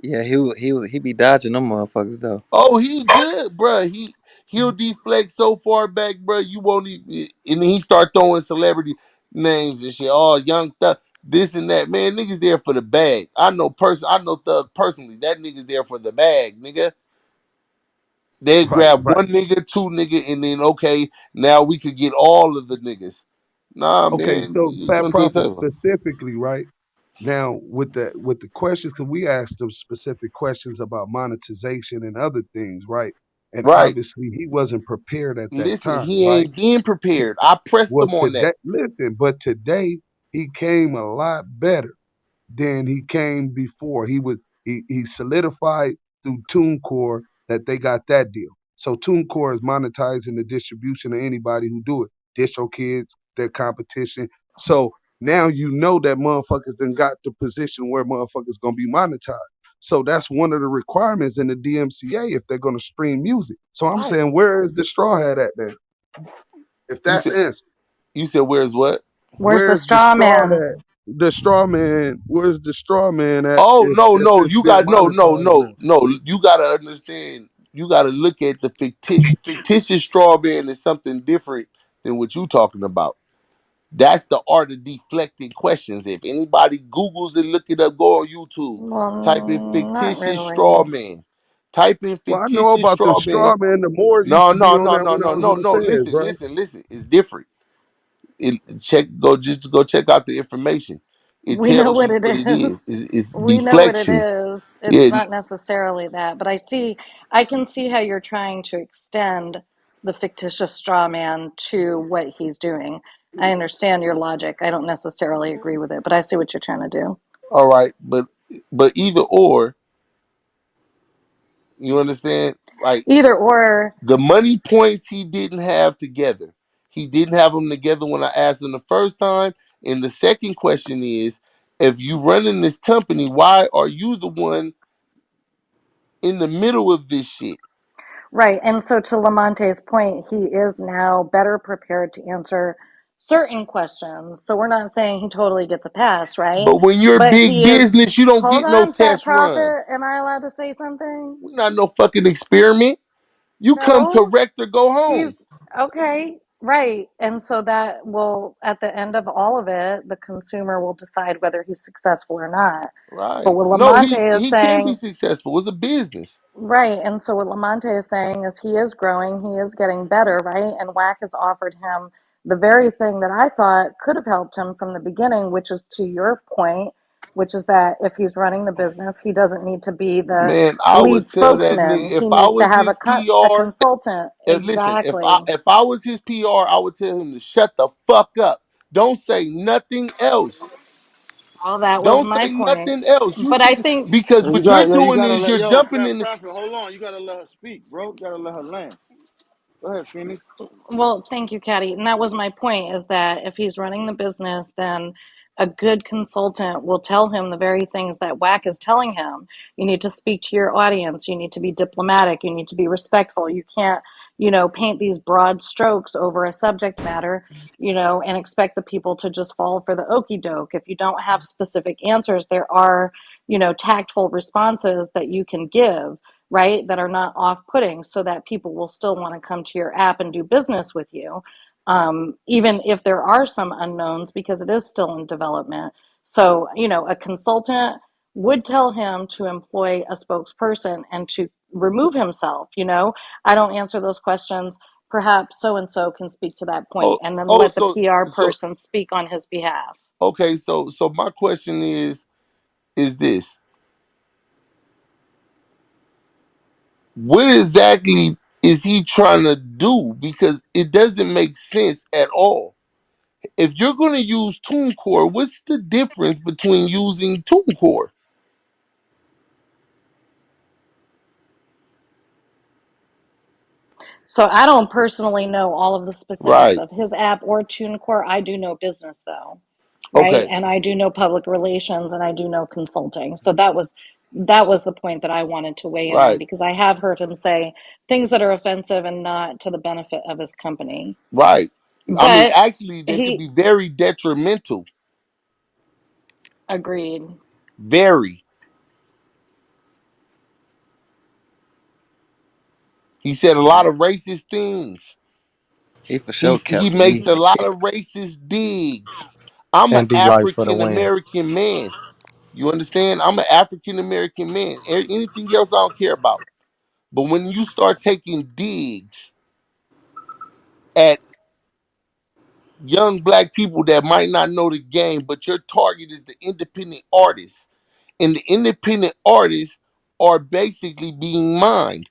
Yeah, he be dodging them motherfuckers though. Oh, he good, bruh. He'll deflect so far back, bruh. You won't even. And then he start throwing celebrity names and shit. Oh, Young Thug, this and that. Man, niggas there for the bag. I know Thug personally. That nigga's there for the bag, nigga. They Right, grab right. one nigga, two nigga, and then okay, now we could get all of the niggas. Nah, Okay, man, so you Fat gonna take Prophet time. specifically, right? Now with the questions, because we asked him specific questions about monetization and other things, right? And Right. obviously he wasn't prepared at that Listen, time, he right? ain't being prepared. I pressed Well, him on that. today, listen, but today he came a lot better than he came before. He solidified through TuneCore that they got that deal. So TuneCore is monetizing the distribution of anybody who do it. Distro kids, their competition. So now you know that motherfuckers then got the position where motherfuckers gonna be monetized. So that's one of the requirements in the DMCA if they're gonna stream music. So I'm Right. saying, where is the straw hat at then? If You that's said answer. where's what? Where's the Where's the straw straw man? hat? The straw man. Where's the straw man at? Oh If no, if no, it's you been got no, no, monetized no, now. no. You gotta understand. You gotta look at the fictitious straw man is something different than what you talking about. That's the art of deflecting questions. If anybody Googles it, look it up, go on YouTube, Well, type in not fictitious straw really. man. Type in Well, I know fictitious about the straw man. straw man. The Moors used No, to be no, on no, that no, when I no, was no, on no. Feds, Listen, right? listen, listen. It's different. Just go check out the information. It We know tells what you it what it is. is. It's We know what it deflection. is. It's Yeah. not necessarily that, but I can see how you're trying to extend the fictitious straw man to what he's doing. I understand your logic. I don't necessarily agree with it, but I see what you're trying to do. All right, but either or, you understand? Like Either or, the money points he didn't have together. He didn't have them together when I asked him the first time. And the second question is, if you running this company, why are you the one in the middle of this shit? right. And so, to Lamonte's point, he is now better prepared to answer certain questions. So, we're not saying he totally gets a pass, right? But when you're But big he is, business, you don't hold get no on, Fat test run. Prophet. Am I allowed to say something? We're not no fucking experiment. You come No, correct or go home. he's okay, right. And so that will, at the end of all of it, the consumer will decide whether he's successful or not. But Right. what No, he Lamonte is he can be saying, successful. It's a business. right, and so what Lamonte is saying is he is growing, he is getting better, right? And Wack has offered him the very thing that I thought could have helped him from the beginning, which is to your point, which is that if he's running the business, he doesn't need to be the Man, I lead would tell that nigga spokesman. if He I needs to was have his a PR. consultant. Listen, Exactly. if I was his PR, I would tell him to shut the fuck up. Don't say nothing else. All that was Don't my say point. nothing else. You But I see, think, because what you're You doing gotta is let you're yo jumping Fat in. Prophet. Hold on, you gotta let her speak, bro. You gotta let her land. Go ahead, Phoenix. well, thank you, Caddy. And that was my point is that if he's running the business, then a good consultant will tell him the very things that Wack is telling him. You need to speak to your audience. You need to be diplomatic. You need to be respectful. You can't paint these broad strokes over a subject matter, and expect the people to just fall for the okey doke. If you don't have specific answers, there are, tactful responses that you can give, right? That are not off putting, so that people will still want to come to your app and do business with you, even if there are some unknowns, because it is still in development. So, a consultant would tell him to employ a spokesperson and to remove himself. I don't answer those questions. Perhaps so and so can speak to that point, Oh, and then oh, let the so PR so person speak on his behalf. okay, so my question is this: what exactly is he trying to do? Because it doesn't make sense at all. If you're going to use TuneCore, what's the difference between using TuneCore? So I don't personally know all of the specifics Right. of his app or TuneCore. I do know business though, right? Okay. And I do know public relations and I do know consulting. So that was the point that I wanted to weigh in on, Right. because I have heard him say things that are offensive and not to the benefit of his company. Right. I mean, But actually, they could he be very detrimental. agreed. Very. He said a lot of racist things. He for sure He kept makes me a lot of racist digs. I'm an And be right for the African win. American man. You understand? I'm an African American man. Anything else I don't care about. But when you start taking digs at young black people that might not know the game, but your target is the independent artists, and the independent artists are basically being mined.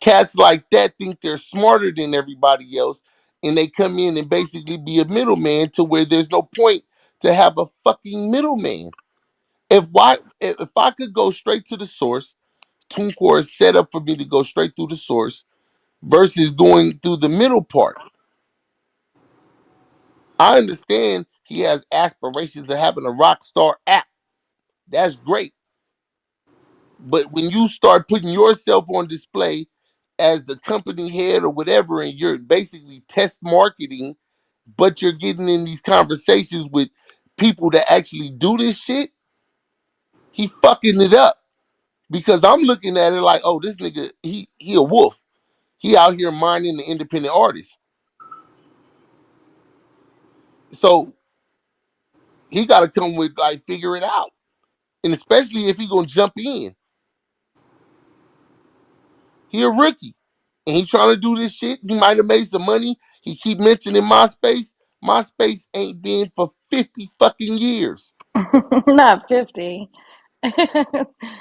Cats like that think they're smarter than everybody else, and they come in and basically be a middleman to where there's no point to have a fucking middleman. If I could go straight to the source, TuneCore is set up for me to go straight through the source versus going through the middle part. I understand he has aspirations of having a rock star app. That's great. But when you start putting yourself on display as the company head or whatever, and you're basically test marketing, but you're getting in these conversations with people that actually do this shit, he fucking it up. Because I'm looking at it like, oh, this nigga, he a wolf. He out here minding the independent artists. So he got to come with like figure it out, and especially if he gonna jump in, he a rookie, and he trying to do this shit. He might have made some money. He keep mentioning MySpace. MySpace ain't been for 50 fucking years, Not 50.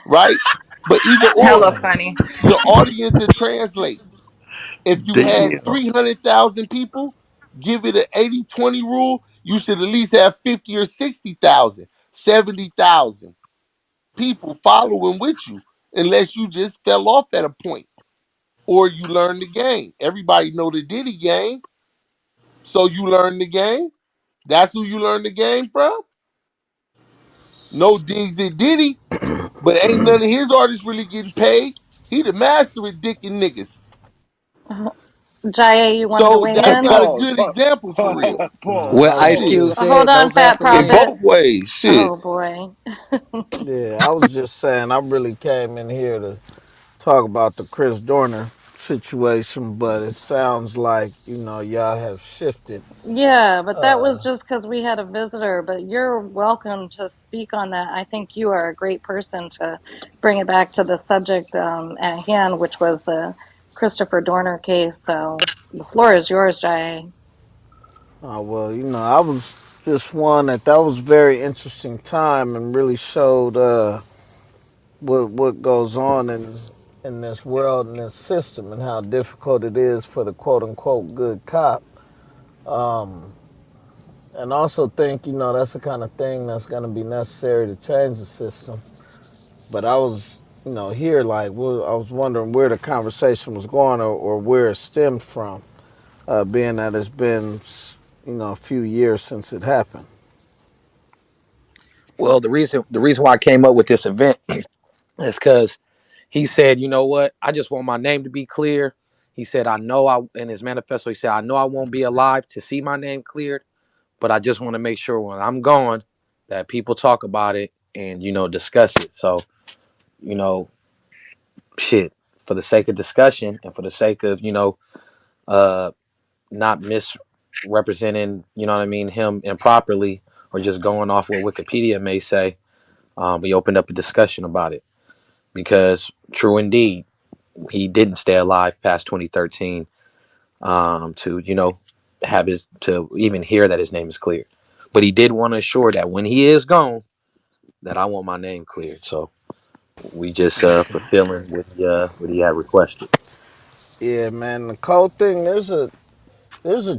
right? But either or, Hella funny. the audience to translate. If you had Damn. 300,000 people, give it an 80-20 rule, you should at least have 50 or 60,000, 70,000 people following with you, unless you just fell off at a point or you learn the game. Everybody know the Diddy game, so you learn the game. That's who you learn the game from. No digs at Diddy, but ain't none of his artists really getting paid. He the master at dicking niggas. Jaya, you wanted to So weigh Hey, that's in? not a pause, good pause, example for real. pause, What Ice pause. Shit. Cube Hold said, no on, Fat In Vaseline. Prophet. both ways. Shit. Oh boy. Yeah, I was just saying, I really came in here to talk about the Chris Dorner situation, but it sounds like, y'all have shifted. Yeah, but that was just because we had a visitor. But you're welcome to speak on that. I think you are a great person to bring it back to the subject at hand, which was the Christopher Dorner case. So the floor is yours, Jay. Well, I was just one that was very interesting time and really showed what goes on in this world and this system and how difficult it is for the quote unquote good cop. Um, and also think, that's the kind of thing that's going to be necessary to change the system. But I was, here like I was wondering where the conversation was going or where it stemmed from, being that it's been, a few years since it happened. Well, the reason why I came up with this event is because he said, you know what? I just want my name to be clear. He said, I know I in his manifesto, he said, I know I won't be alive to see my name cleared, but I just want to make sure when I'm gone that people talk about it and discuss it. So, you know, shit, for the sake of discussion and for the sake of, uh not misrepresenting, what I mean, him improperly or just going off what Wikipedia may say, we opened up a discussion about it because true indeed, he didn't stay alive past 2013 to have his to even hear that his name is cleared. But he did want to assure that when he is gone, that I want my name cleared. So we just fulfilling what he had requested. Yeah, man. The cold thing, there's a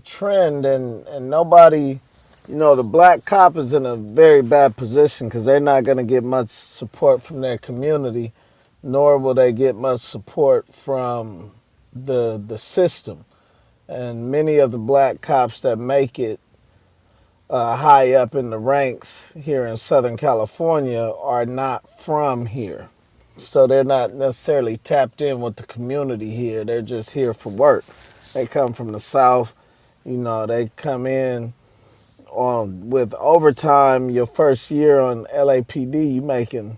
trend, and nobody, the black cop is in a very bad position because they're not going to get much support from their community, nor will they get much support from the system. And many of the black cops that make it high up in the ranks here in Southern California are not from here. So they're not necessarily tapped in with the community here. They're just here for work. They come from the South. They come in on with overtime. Your first year on LAPD, you making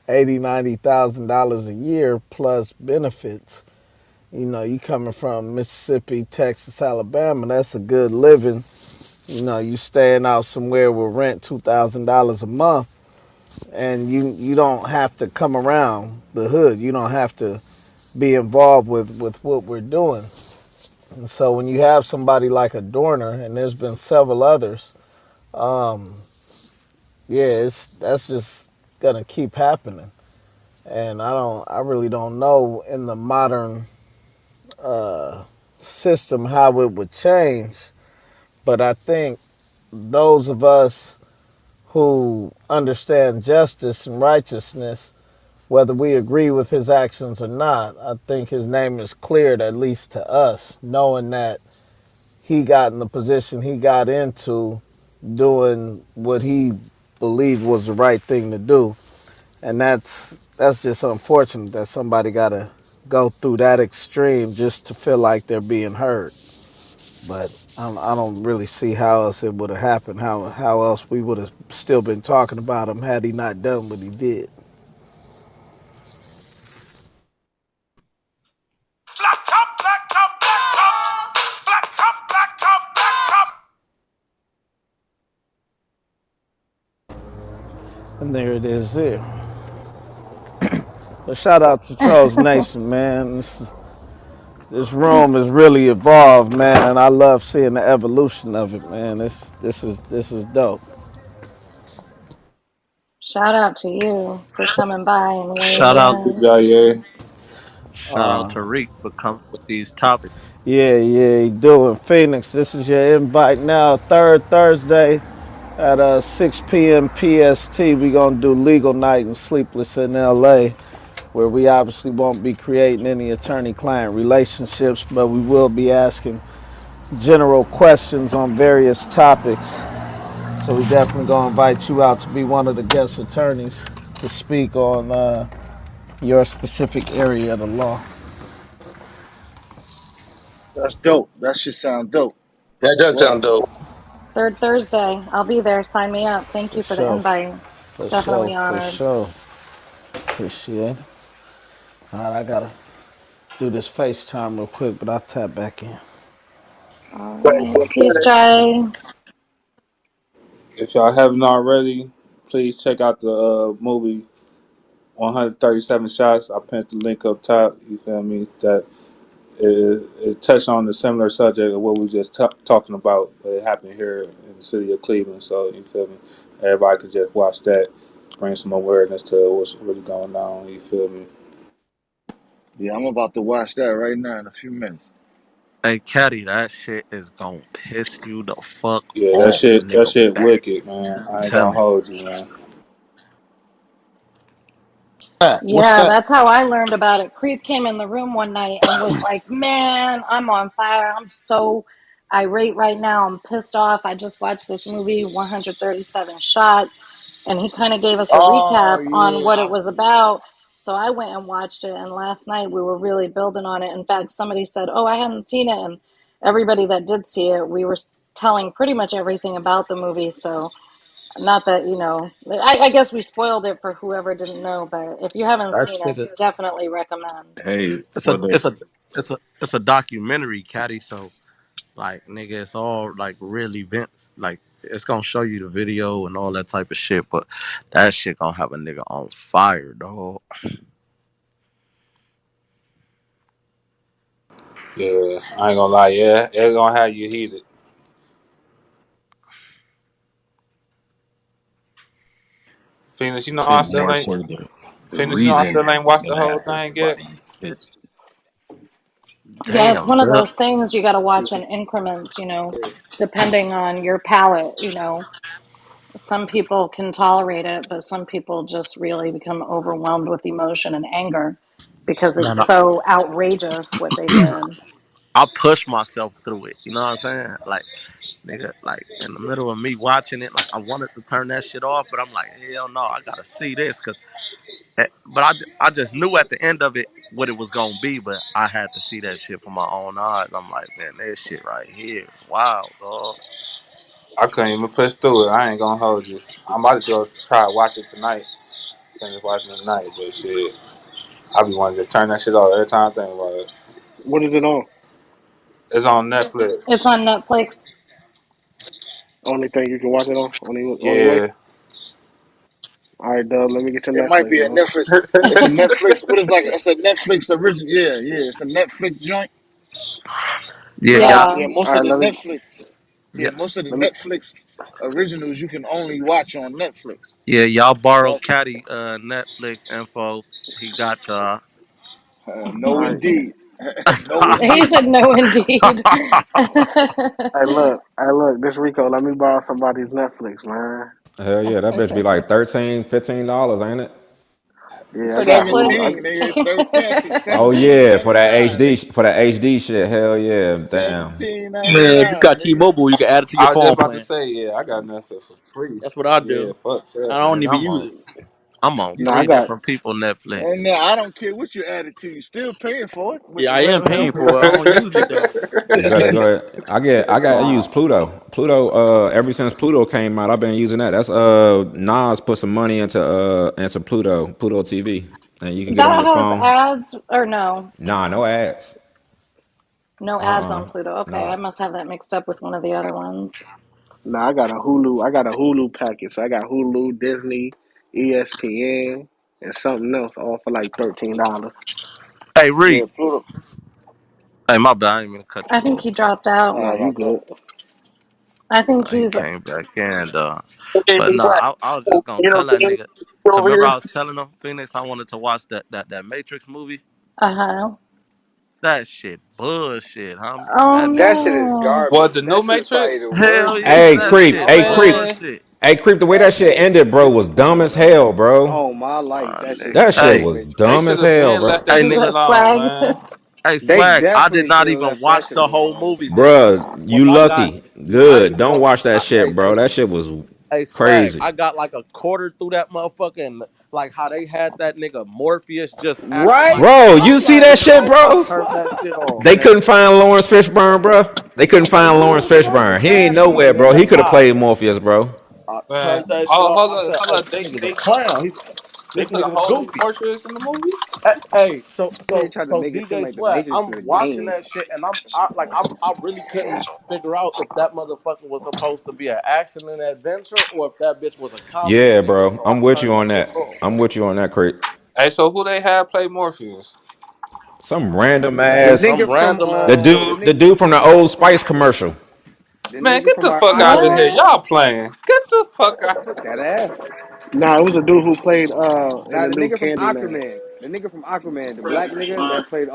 $80,000-$90,000 a year plus benefits. You coming from Mississippi, Texas, Alabama. That's a good living. You staying out somewhere with rent $2,000 a month, and you don't have to come around the hood. You don't have to be involved with what we're doing. And so when you have somebody like a Dorner, and there's been several others, um, yeah, that's just gonna keep happening. And I really don't know in the modern system how it would change, but I think those of us who understand justice and righteousness, whether we agree with his actions or not, I think his name is cleared, at least to us, knowing that he got in the position he got into doing what he believed was the right thing to do. And that's just unfortunate that somebody got to go through that extreme just to feel like they're being heard. But I don't really see how else it would have happened, how else we would have still been talking about him had he not done what he did. Black top, black top, black top, black top, black top, black top. And there it is there. But shout out to Trollz Nation, man. This room has really evolved, man, and I love seeing the evolution of it, man. This is dope. Shout out to you for coming by and Shout weighing out, Thank you, in. Jaye. shout out to Reek for coming with these topics. Yeah, you doing Phoenix. This is your invite now. Third Thursday at 6 p.m. PST. We gonna do legal night and sleepless in LA, where we obviously won't be creating any attorney-client relationships, but we will be asking general questions on various topics. So we definitely gonna invite you out to be one of the guest attorneys to speak on your specific area of the law. That's dope. That shit sound dope. That does Word. sound dope. Third Thursday. I'll be there. Sign me up. Thank For you for the sure, invite. for sure, Definitely for honored. sure. Appreciate it. All right, I gotta do this FaceTime real quick, but I'll tap back in. All right. Peace, Jai. If y'all haven't already, please check out the movie 137 Shots. I pinned the link up top. You feel me? That it touched on the similar subject of what we just talking about. It happened here in the city of Cleveland. So you feel me? Everybody could just watch that, bring some awareness to what's really going on. You feel me? Yeah, I'm about to watch that right now in a few minutes. Hey, Caddy, that shit is gonna piss you the fuck Yeah, that off, shit. That nigga. shit Back. wicked, man. I'm I ain't gonna telling you. hold you, man. What's Yeah, that? that's how I learned about it. Creep came in the room one night and was like, "Man, I'm on fire. I'm so irate right now. I'm pissed off. I just watched this movie, 137 Shots." And he kind of gave us a Oh recap on yeah, what it was about. So I went and watched it, and last night we were really building on it. In fact, somebody said, "Oh, I hadn't seen it," and everybody that did see it, we were telling pretty much everything about the movie. So not that, I guess we spoiled it for whoever didn't know, but if you haven't That seen shit it, is definitely recommend. Hey, it's for a the it's a it's a documentary, caddy. So like nigga, it's all like real events. Like it's gonna show you the video and all that type of shit, but that shit gonna have a nigga on fire, dog. Yeah, I ain't gonna lie. Yeah, it's gonna have you heated. Phoenix, I think more so the Phoenix, I reason still ain't it's watched the gonna whole have thing yet. everybody pissed. Yeah, it's Damn, one of girl. those things you got to watch in increments, depending on your palate, Some people can tolerate it, but some people just really become overwhelmed with emotion and anger because Man, it's so outrageous what they did. I push myself through it. You know what I'm saying? Like, nigga, like in the middle of me watching it, like I wanted to turn that shit off, but I'm like, hell no, I gotta see this, cause. But I just knew at the end of it what it was gonna be, but I had to see that shit for my own eyes. I'm like, man, that shit right here, wow, dog. I couldn't even push through it. I ain't gonna hold you. I might as well try to watch it tonight. Finish watching it tonight, but shit, I be wanting to just turn that shit off every time I think about it. What is it on? It's on Netflix. It's on Netflix. Only thing you can watch it on? Only way? Yeah. All right, Dub, let me get your It might Netflix, be a man. Netflix. It's a Netflix. What is like? It's a Netflix original. Yeah, yeah. It's a Netflix joint. Yeah, Like, yeah, Yeah. yeah, most All of right, the let me Netflix. yeah, Yeah, most of the let me Netflix originals you can only watch on Netflix. yeah. Y'all borrow That's Caddy Netflix info. He got y'all. all no, right. indeed, no, He indeed. said no, indeed. Hey, look, this Rico, let me borrow somebody's Netflix, man. Hell yeah, that bitch be like 13, $15, ain't it? Yeah, I got Hulu. 17, nigga. 13, actually Oh 17 yeah, for that 99, HD, nigga. for that HD shit. Hell yeah, damn. Man, if you 17.99, got nigga. T-Mobile, you can add it to your I was just phone about to plan. say, yeah, I got Netflix for free. That's what I Yeah, do. fuck that, I don't man. even use it. I'm on No, I three got different people And Netflix. now I don't care what you add it to. You still paying for it with Yeah, the I am rent bill. paying for it. I don't use it though. You better go ahead. I use nah, Pluto. Pluto. Ever since Pluto came out, I've been using that. That's Nas put some money into Pluto TV, and you can get on That your has phone. ads, or no? Nah, no ads. No ads on Pluto. Okay, I Nah. must have that mixed up with one of the other ones. nah, I got a Hulu. I got a Hulu package. So I got Hulu, Disney, ESPN, and something else, all for like $13. Hey, Yeah, Reed. Pluto. Hey, my bad. I didn't mean to cut I you think off. he dropped All out. Nah, right, you my good. bad. I think He he's. came back in, dog. Okay, But big no, black. I was just gonna You know, tell that Dan nigga. Cause over remember I here. was telling him, Phoenix, I wanted to watch that Matrix movie. Uh-huh. That shit bullshit, homie. Oh That That bitch. shit is no. What, garbage. the new That shit is probably Matrix? the Hell worst yeah, Hey, movie that creep. shit Hey, ever. creep. Man, bullshit. Hey, creep. The way that That shit shit ended, bro, was is, dumb as hell, bro. oh my life, My that shit nigga. is That shit trash, Hey, was Matrix. dumb they as should have hell, been bro. left that hey, Is shit nigga. that alone, swag? man. Hey, They swag. I did definitely not should have even left that watch shit the whole alone. movie, nigga. Bruh, But you I got, lucky. I Good. ain't Don't bro. watch that shit, bro. Hey, That shit was hey, swag. crazy. I got like a quarter through that motherfucker, and like how they had that nigga Morpheus just acting Right? like Bro, I'm you see like, that shit, bro, I bro? turned that shit off, They couldn't nigga. find Lawrence Fishburne, bro. They couldn't find Lawrence Dude, that Fishburne. He nigga ain't acting, nowhere, bro. nigga. He could have played Morpheus, bro. I Man, turned that shit oh, off. I said, hold "Hey, up. this nigga's a clown." They This put a nigga was whole new goofy. Morpheus in the movie? Hey, so They so tried to so make it seem DJ like the Swag, Matrix I'm was a watching game. that shit, and I really couldn't figure out if that motherfucker was supposed to be an action and adventure or if that bitch was a comedy, Yeah, nigga. bro. So I I'm with turned you that on bitch that. off. I'm with you on that, crate. Hey, so who they had play Morpheus? Some random The ass. Some nigga from random ass nigga. The dude from the Old Spice commercial. the Man, nigga get from the fuck out of here. What? Y'all playing. Get the fuck out. that ass. Nah, it was a dude who played in Now the the new nigga from Candyman. Aquaman. The nigga from Aquaman, the black nigga that played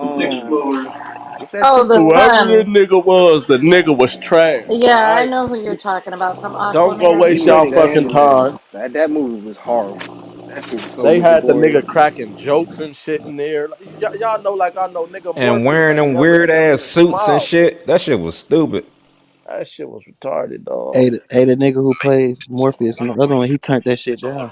what's that Oh, shit the called? Whoever the sun. nigga was, the nigga was trash. All Yeah, I right, know who you're talking about from don't go Aquaman. He waste was y'all Shitty. fucking definitely time. that movie was horrible. That shit was so They had the nigga disappointing. cracking jokes and shit in there. Like, y'all know, like I know, nigga And Morpheus wearing ain't them never weird damn ass near suits and smiled. shit. That shit was stupid. That shit was retarded, dog. The nigga who played Morpheus and the other one, he turned that shit down.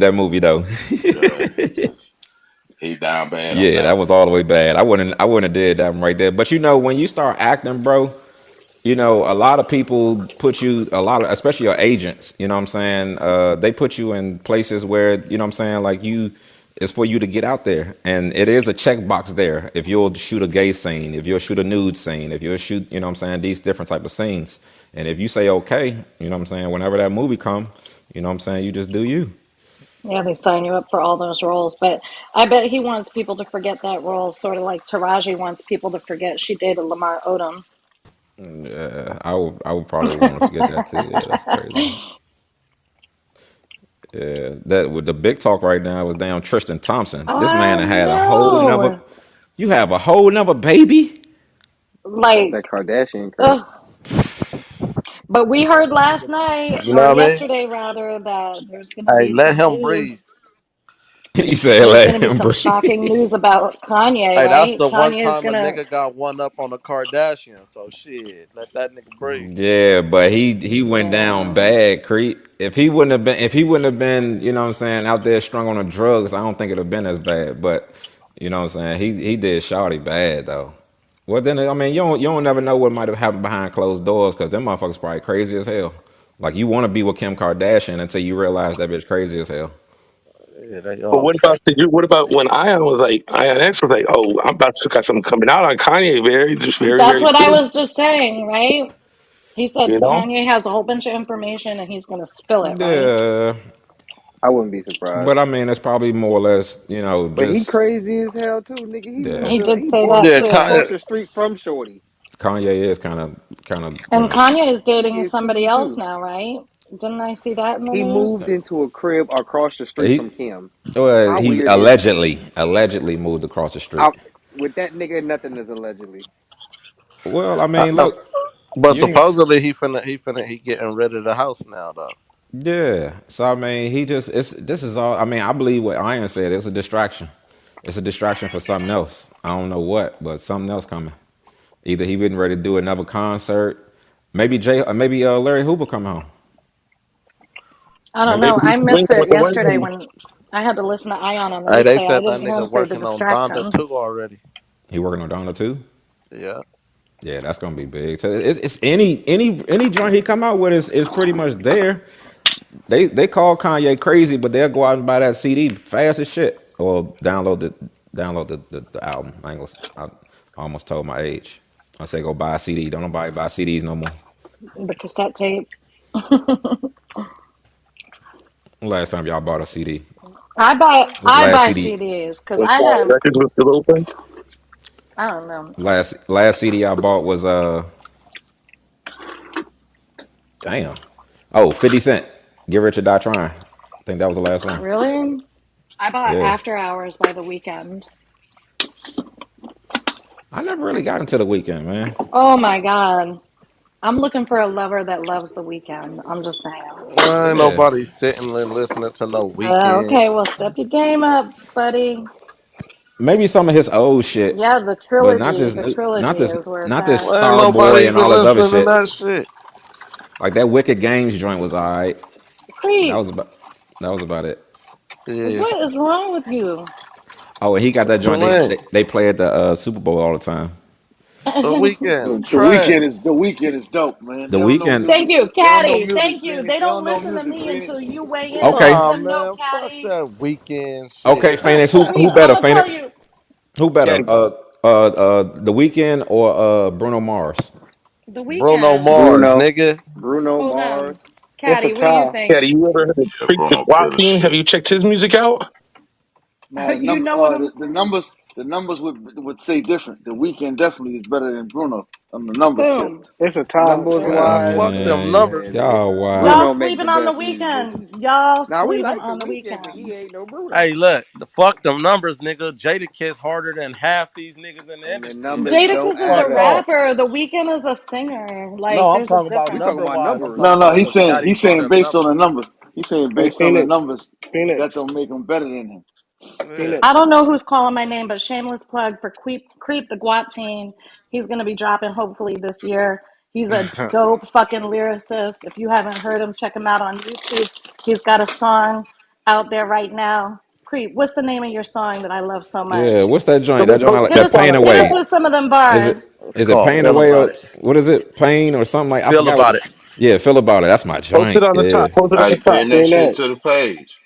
that movie though. Yeah, he down bad on Yeah, that that one. was all the way bad. I wouldn't have did that one right there. But you know, when you start acting, bro, you know, a lot of people put you, a lot of, especially your agents, you know what I'm saying? They put you in places where, you know what I'm saying, like you, it's for you to get out there. And it is a checkbox there. If you'll shoot a gay scene, if you'll shoot a nude scene, if you'll shoot, you know what I'm saying, these different type of scenes. And if you say okay, you know what I'm saying, whenever that movie come, you know what I'm saying, you just do you. Yeah, they sign you up for all those roles, but I bet he wants people to forget that role, sort of like Taraji wants people to forget she dated Lamar Odom. Yeah, I would probably want to forget that too. Yeah, that's crazy. Yeah, that with the big talk right now was damn Tristan Thompson. This man I had a whole nother. know. You have a whole nother baby. That Like, Kardashian crap. ugh. But we heard last night, You or know what I mean? yesterday rather, that there's going to Hey, be let some him breathe. news. He said, There's going "Let to be him some shocking breathe." news about Kanye, Hey, that's right? the one Kanye is time going a to. nigga got one up on a Kardashian. So shit, let that nigga breathe. Yeah, but he went down Yeah. bad, Creep. If he wouldn't have been, you know what I'm saying, out there strung on the drugs, I don't think it'd have been as bad. But you know what I'm saying, he did Shawty bad though. Well then I mean you don't never know what might have happened behind closed doors because them motherfuckers probably crazy as hell. Like you want to be with Kim Kardashian until you realize that bitch crazy as hell. Yeah, they But all what about crazy. what about when Ion was like Ion X was like, oh, I'm about to got something coming out on Kanye very, That's very what I soon. was just saying, right? He said You know? Kanye has a whole bunch of information and he's going to spill it, right? Yeah, I wouldn't be surprised. but I mean it's probably more or less, But he just crazy as hell too, nigga. yeah. He did He say bought that Yeah, land too. across Kanye. the street from Shorty. Kanye is kind of And Kanye is He dating is somebody cool else too. now, right? Didn't I see that in the He news? moved into a crib across the street he from Kim. well, How he weird is that? allegedly moved across the street. Out with that nigga, nothing is allegedly. Well, I I, mean, I, look, but you ain't supposedly he getting rid of the house now though. yeah. So I mean, he just it's this is all. I mean, I believe what Iron said. It's a distraction. It's a distraction for something else. I don't know what, but something else coming. Either he getting ready to do another concert. Maybe Larry Hoover come home. I don't Maybe know. Maybe I he's swinging missed it with the yesterday Wednesday. when I had to listen to Ion on the Hey, they replay. I said that didn't hear him nigga say the working on Donda distraction. 2 already. he working on Donna too. Yeah. Yeah, that's gonna be big. So it's any joint he come out with is pretty much there. They call Kanye crazy, but they'll go out and buy that CD fast as shit, or download the album. I almost told my age. I say go buy a CD. Don't nobody buy CDs no more. The cassette tape. Last time y'all bought a CD I buy was the I last buy CD. CDs because When I Fly have Records was still open. I don't know. Last CD I bought was damn, oh 50 Cent. Get Rich or Die Trying. I think that was the last one. Really? I bought Yeah, After Hours by the Weekend. I never really got into the weekend, man. Oh my God. I'm looking for a lover that loves the weekend. I'm just saying. Ain't Yeah, nobody sitting and listening to no weekend. Okay, well, step your game up, buddy. maybe some of his old shit, Yeah, the but not trilogy. this The new, not trilogy this, is where it's not this at. Ain't nobody Starboy and even all this other listening to shit. that shit. Like that Wicked Games joint was alright. That Creep, was about that was about it. Yeah. what is wrong with you? Oh, and he got that What you joint mean? they play at the Super Bowl all the time. The weekend The trash. weekend is dope, man. The They don't know weekend. Thank music. you, They don't know Caddy. music, Thank you. Phoenix. They They don't don't know listen to music, me Phoenix. until you weigh in and let Okay, Nah, them know, man, fuck Caddy. that weekend okay, shit. Phoenix. Who Creep, better, I'm gonna tell Phoenix? you. Who better? Caddy, The Weekend or Bruno Mars? The Bruno weekend. Mars, Bruno, nigga. Bruno Hold on. Mars. It's a Caddy, what do you tie. think? Caddy, you ever heard of Yeah, Creep the Bruno Squad Killer King? Have shit. you checked his music out? Now You know what I'm saying? the numbers would say different. The weekend definitely is better than Bruno on the number tip. Boom. It's a tie. Numbers Man, wise, fuck them Man, numbers. man, y'all Y'all wild. Bruno make the sleeping on the best music. weekend. Y'all Now we sleeping like the on the weekend, but he weekend. ain't no Bruno. Hey, look, the fuck them numbers, nigga. Jada Kiss harder than half these niggas in the And the industry, numbers nigga. don't Jadakiss is a Fuck add up. off. rapper. The weekend is a singer. No, Like, I'm there's a talking about We difference. talking number about wise. I'm numbers. talking No, about he's Puff saying Daddy he's for saying them based on the numbers. numbers. He's saying Hey, based on the Phoenix, numbers Phoenix, that don't make him better than him. Yeah. I Phoenix. don't know who's calling my name, but shameless plug for Creep the Guap. He's going to be dropping hopefully this year. He's a dope fucking lyricist. If you haven't heard him, check him out on YouTube. He's got a song out there right now. Creep, what's the name of your song that I love so Yeah, much? what's that joint? That It's joint I called, like Hit it's that us, Pain called hit us Away. with some of them Is it bars. it's is it called Pain Feel Away About or It. what is it? Pain or something like I Feel forgot what about it. it. Yeah, Feel About It. That's my Post joint. it on the top. Yeah. Post it on the Hey, top. pin that Saying shit that. to the page.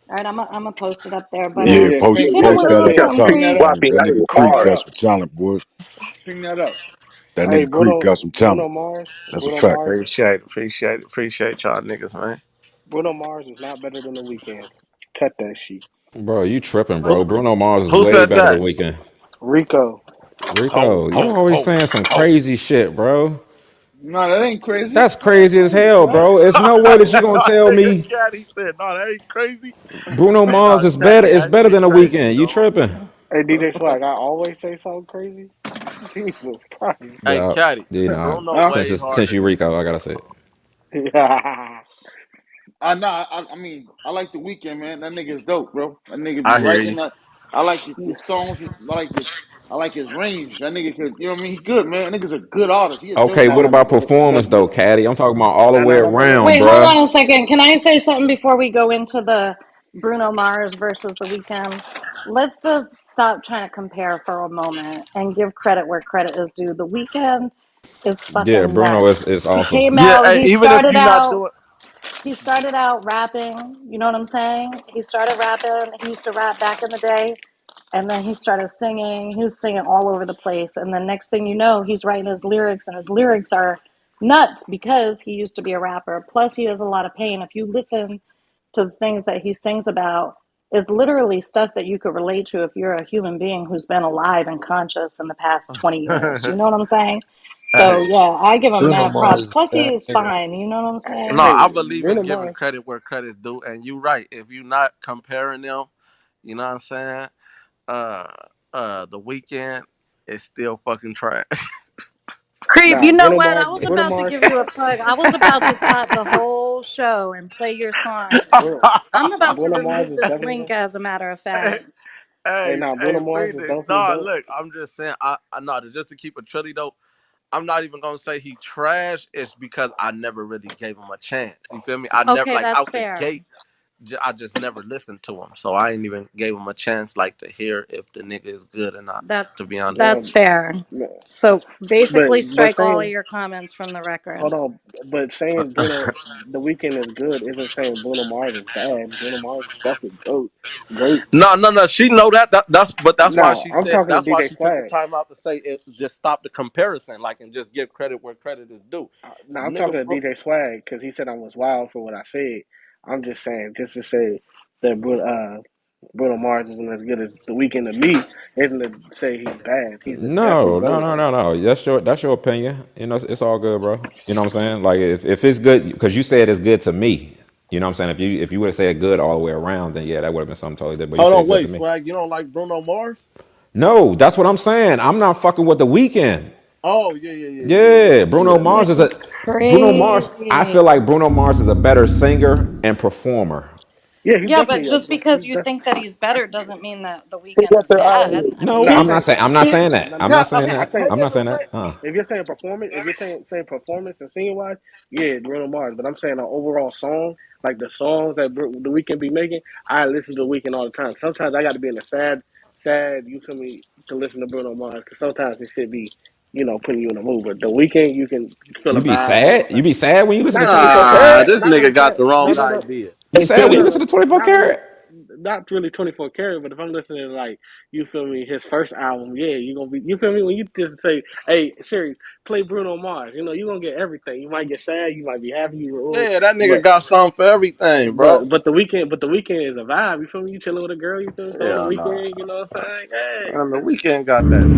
All right, I'm gonna post it up there. But Yeah, Yeah, post ping, hit him post with yeah, that some up yeah, from top, ping that Creep. up. man. Wappy, That I nigga need Creep Ping it got bars. up. some talent, boy. Ping that up. That Hey, nigga Creep got some Bruno talent. Mars. That's a Bruno fact. Mars. Appreciate y'all niggas, man. Bruno Mars is not better than The Weeknd. Cut that shit. Bro, you tripping, Who bro. Bruno Mars is who way said better than that? Weekend. Rico. Ho, Rico, you ho, always ho, saying some ho. crazy shit, bro. No, that ain't crazy. That's No, that's crazy as crazy, hell, bro. bro. It's no way that you gonna I tell think a me cat, he said, no, that ain't crazy. Bruno Hey, Mars no, is better. Caddy, It's that better shit than a crazy, Weekend. You dog. tripping? Hey, DJ Swag, I always say something crazy. Jesus Christ. Hey, Yeah, Caddy, you know. Bruno Huh? way Since harder you than Rico, I gotta say it. I know. I mean, I like the weekend, man. That nigga is dope, bro. That nigga be I hear writing you. that. I like his songs. I like his range. That nigga could, you know what I mean? He good, man. That nigga's a good artist. He a dope Okay, nah, what nah, artist, about bro. performance though, Caddy? I'm talking about all the nah, way nah, nah, nah, nah. around, Wait, hold bruh. on a second. Can I say something before we go into the Bruno Mars versus The Weeknd? Let's just stop trying to compare for a moment and give credit where credit is due. The Weeknd is Yeah, fucking Bruno nuts. is He awesome. came Yeah, out, hey, even if you're not doing he started out rapping, you know what I'm saying? He started rapping. He used to rap back in the day. And then he started singing. He was singing all over the place. And the next thing you know, he's writing his lyrics, and his lyrics are nuts because he used to be a rapper. Plus, he has a lot of pain. If you listen to the things that he sings about, is literally stuff that you could relate to if you're a human being who's been alive and conscious in the past 20 years. You know what I'm saying? So, hey, yeah, I give him Bruno mad Mars props. is a Plus, he bad is nigga. fine. You know what I'm No, saying? Hey, I believe in Bruno giving Mars. credit where credit's due, and you're right. If you're not comparing them, you know what I'm saying? Uh the weekend is still fucking trash. Creep, Nah, you know Bruno what? Mars. I was Bruno about to Mars. give you a plug. I was about to stop the whole show and play your song. Bruno, I'm about to Bruno Mars remove is this definitely. link, as a matter of hey, fact. Hey, hey, nah, hey, Bruno Mars is Phoenix. definitely No, dope. look, I'm just saying. I know just to keep it trilly though. I'm not even gonna say he trash. It's because I never really gave him a chance. You feel me? I never Okay, like that's out the fair. gate. I just never listened to him, so I ain't even gave him a chance like to hear if the nigga is good or not. That's To be honest, Nah, that's fair. nah, So but basically, but strike all of saying your comments from the record. hold on, but saying Bruno the weekend is good isn't saying Bruno Mars is bad. Bruno Mars is definitely great. no. She know that's why Nah, she I'm said talking to that's why DJ she took the Swag. time out to say it. Just stop the comparison, like, and just give credit where credit is due. Nah, I'm Nigga, talking to DJ Swag because he said I was wild for what I said. I'm just saying, just to say that Bruno Mars isn't as good as the weekend to me isn't to say he's bad. He's definitely No, no, great. no, no, no. That's your opinion. You know, it's all good, bro. You know what I'm saying? Like if it's good, because you said it's good to me. You know what I'm saying? If you would have said good all the way around, then yeah, that would have been something totally different. But you hold on, said good to wait, me. swag. You don't like Bruno Mars? No, that's what I'm saying. I'm not fucking with the weekend. Oh yeah. Yeah, Bruno Yeah, Mars no. is This a is Bruno Mars. I crazy. feel like Bruno Mars is a better singer and performer. Yeah, he's Yeah, but definitely just because he's you think that he's better doesn't mean that the He weekend got is the bad. I No, mean, nah. I'm not saying. I'm not he saying that. No, I'm no. not saying I that. think I'm not saying that. if you're saying performance, if you're saying performance and singing wise, yeah, Bruno Mars. But I'm saying an overall song, like the songs that the Weeknd be making, I listen to the Weeknd all the time. Sometimes I got to be in a sad. You feel me to listen to Bruno Mars because sometimes it should be, putting you in a mood. But the Weeknd, you can feel a You be vibe all sad. the You time. be sad when you listen to Not 24 nah, Nah, karat. this not nigga got necessarily. the No, wrong no, no. idea. You Hey sad when you Teddy. listen to 24 Not really. karat. Not really 24 karat, but if I'm listening to like you feel me, his first album, yeah, you gonna be you feel me when you just say, "Hey, Siri, play Bruno Mars." You gonna get everything. You might get sad, you might be happy, Yeah, that nigga but got something for everything, bro. the weekend is a vibe. You feel me? You chilling with a girl, you feel me? Throw on the Yeah, nah. weekend. You know what I'm saying? Hey, And the weekend got that.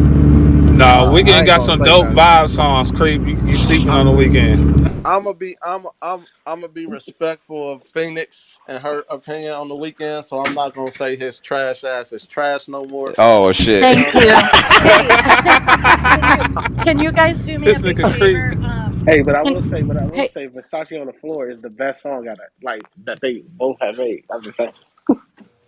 Nah, I Weeknd ain't got gonna some say dope nothing. vibe songs. Creep, you sleeping on the weekend? I'm gonna be I'm gonna be respectful of Phoenix and her opinion on the weekend, so I'm not gonna say his trash ass is trash no more. Oh shit. You know thank what I'm you. saying? Hey, can you can you guys do me a This big nigga Creep. favor? hey, Can but I will hey, say, Versace on the floor is the best song out of like that they both have made. I'm just saying.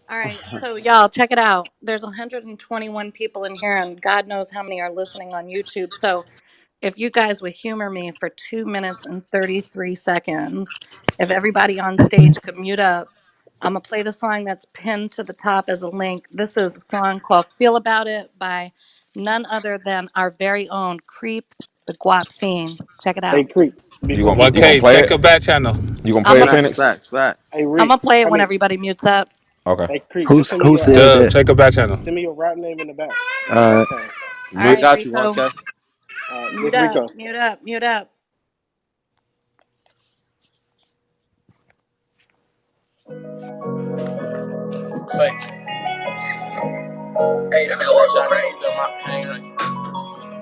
all right, so y'all check it out. There's 121 people in here, and God knows how many are listening on YouTube. So if you guys would humor me for 2 minutes and 33 seconds, if everybody on stage could mute up, I'm gonna play the song that's pinned to the top as a link. This is a song called "Feel About It" by none other than our very own Creep, the Guap Fiend. Check it Hey, out. Creep, You before gonna you you go, gonna 1K, play check it? her back channel. You gonna play I'm it, a Phoenix? hey I'm Reek, gonna play it I when mean, everybody mutes up. Okay. hey Creep, just send me Who your said Dub, that? check her back channel. send me your rap name in the back Uh, channel. All I right, got you, Rico, 1K. mute This up, Rico. mute up, mute up. Say, hey, that nigga work out crazy on my pain. Right?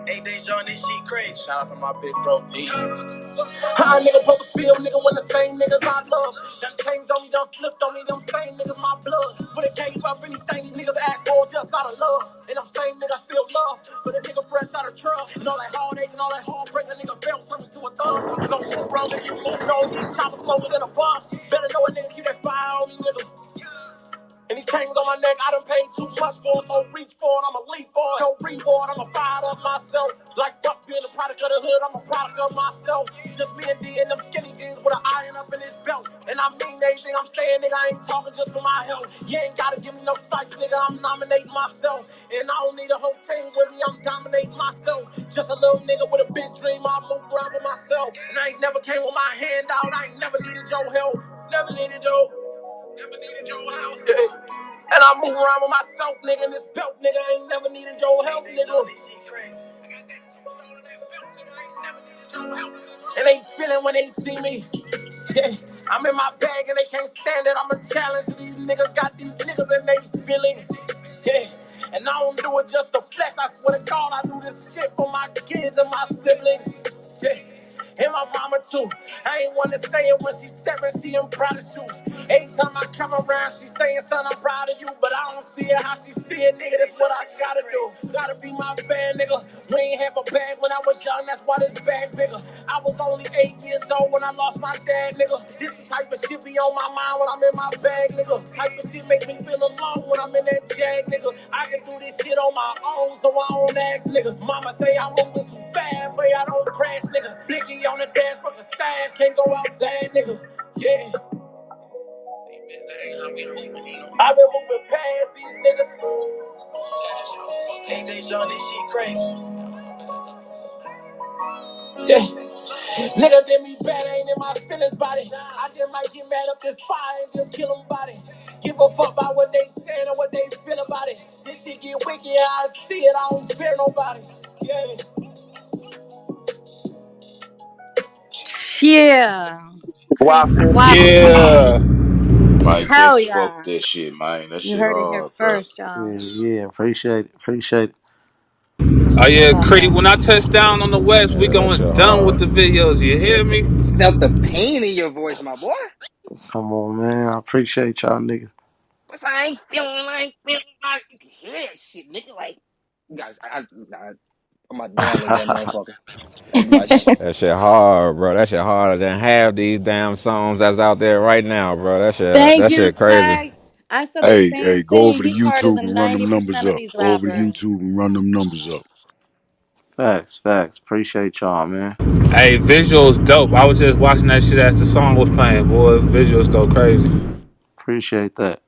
8 days on this shit crazy. Shout out to my big bro D. How a nigga supposed to feel, nigga, when the same niggas I love done changed on me, done flipped on me, them same niggas my blood. But it gave up anything these niggas asked for just out of love. And them same niggas still love. But a nigga fresh out of trouble. And all that heartache and all that heartbreak, a nigga felt something to a thumb. So move around and get moved on. These choppers slower than a bus. Better know a nigga keep that fire on me, nigga. And these chains on my neck, I done paid too much for it, so reach for it, I'ma leap for it. No reward, I'ma fire up myself. Like fuck being a product of the hood, I'm a product of myself. Just me and D in them skinny jeans with an iron up in his belt. And I mean everything I'm saying, nigga, I ain't talking just for my health. You ain't gotta give me no stripes, nigga, I'm nominating myself. And I don't need a whole team with me, I'm dominating myself. Just a little nigga with a big dream, I move around with myself. And I ain't never came with my hand out, I ain't never needed your help. Never needed your help. Yeah. And I move around with myself, nigga, and this belt, nigga, I ain't never needed your help, nigga. And they feeling when they see me. Yeah, I'm in my bag and they can't stand it. I'm a challenge to these niggas. Got these niggas and they feeling. Yeah, and I don't do it just to flex. I swear to God, I do this shit for my kids and my siblings. Yeah. And my mama too. I ain't wanna say it when she stepping, she in proud of shoes. Every time I come around, she saying, son, I'm proud of you. But I don't see it how she see it, nigga. That's what I gotta do. Gotta be my fan, nigga. We ain't have a bag when I was young, that's why this bag bigger. I was only 8 years old when I lost my dad, nigga. This the type of shit be on my mind when I'm in my bag, nigga. Type of shit make me feel alone when I'm in that jag, nigga. I can do this shit on my own, so I don't ask niggas. Mama say I'm moving too fast, pray I don't crash, nigga. Blicky on the dash from the stash, can't go outside, nigga. Yeah. I've been moving past these niggas. 8 days on this shit crazy. Yeah. Nigga did me bad, ain't in my feelings body. I just might get mad up this fire and just kill them body. Give a fuck about what they saying and what they feel about it. This shit get wicked, I see it, I don't fear nobody. Yeah. Yeah, Why Creep the feel Guap Yeah. Fiend. Might Hell just fuck yeah. that shit, man. That You shit heard it here hard, bro. first, y'all. yeah, yeah, appreciate it. Appreciate it. Oh That's yeah, all Creed. that. When I touch down on the West, we Yeah, that going shit done with hard. the videos. You hear me? Felt the pain in your voice, my boy. Come on, man. I appreciate y'all niggas. What's I ain't feeling like you can hear that shit, nigga. Like, you guys, I'm about to download that motherfucker. I'll be right back. That shit hard, bro. That shit harder than half these damn songs that's out there right now, bro. Thank That you, shit crazy. Swag. I said the Hey, same hey, go thing. over to He's harder YouTube than and run them numbers 90% of up. these Go over to rappers. YouTube and run them numbers up. Facts, facts. Appreciate y'all, man. Hey, visuals dope. I was just watching that shit as the song was playing. Boy, visuals go crazy. Appreciate that.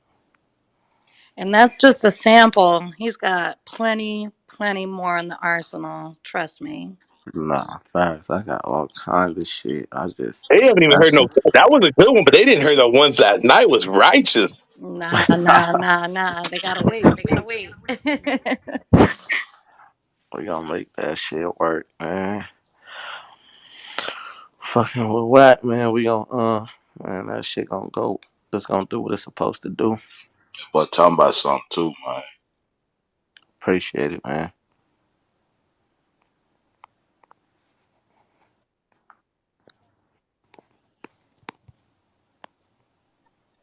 And that's just a sample. He's got plenty, plenty more in the arsenal. Trust me. Nah, facts. I got all kinds of shit. They haven't even That's heard no. just, That was a good one, but they didn't hear the ones last night. Was righteous. Nah, nah, nah, nah. They gotta wait. They gotta wait. we gonna make that shit work, man. Fucking with Wack, man. We gonna, man, that shit gonna go. It's gonna do what it's supposed to do. But talking about something too, man. Appreciate it, man.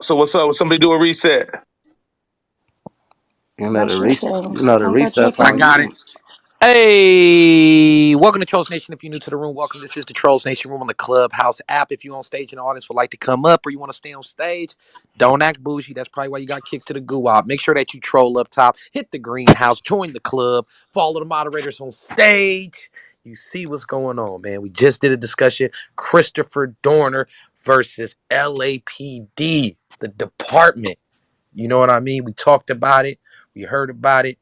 So what's up? Somebody do a reset. You I know the bet you reset. can. You know the I bet you reset's I on can. got it. you. Hey, welcome to Trollz Nation. If you're new to the room, welcome. This is the Trollz Nation room on the Clubhouse app. If you're on stage and the audience would like to come up or you want to stay on stage, don't act bougie. That's probably why you got kicked to the goo out. Make sure that you troll up top, hit the greenhouse, join the club, follow the moderators on stage. You see what's going on, man. We just did a discussion. Christopher Dorner versus LAPD. the department. You know what I mean? We talked about it. We heard about it.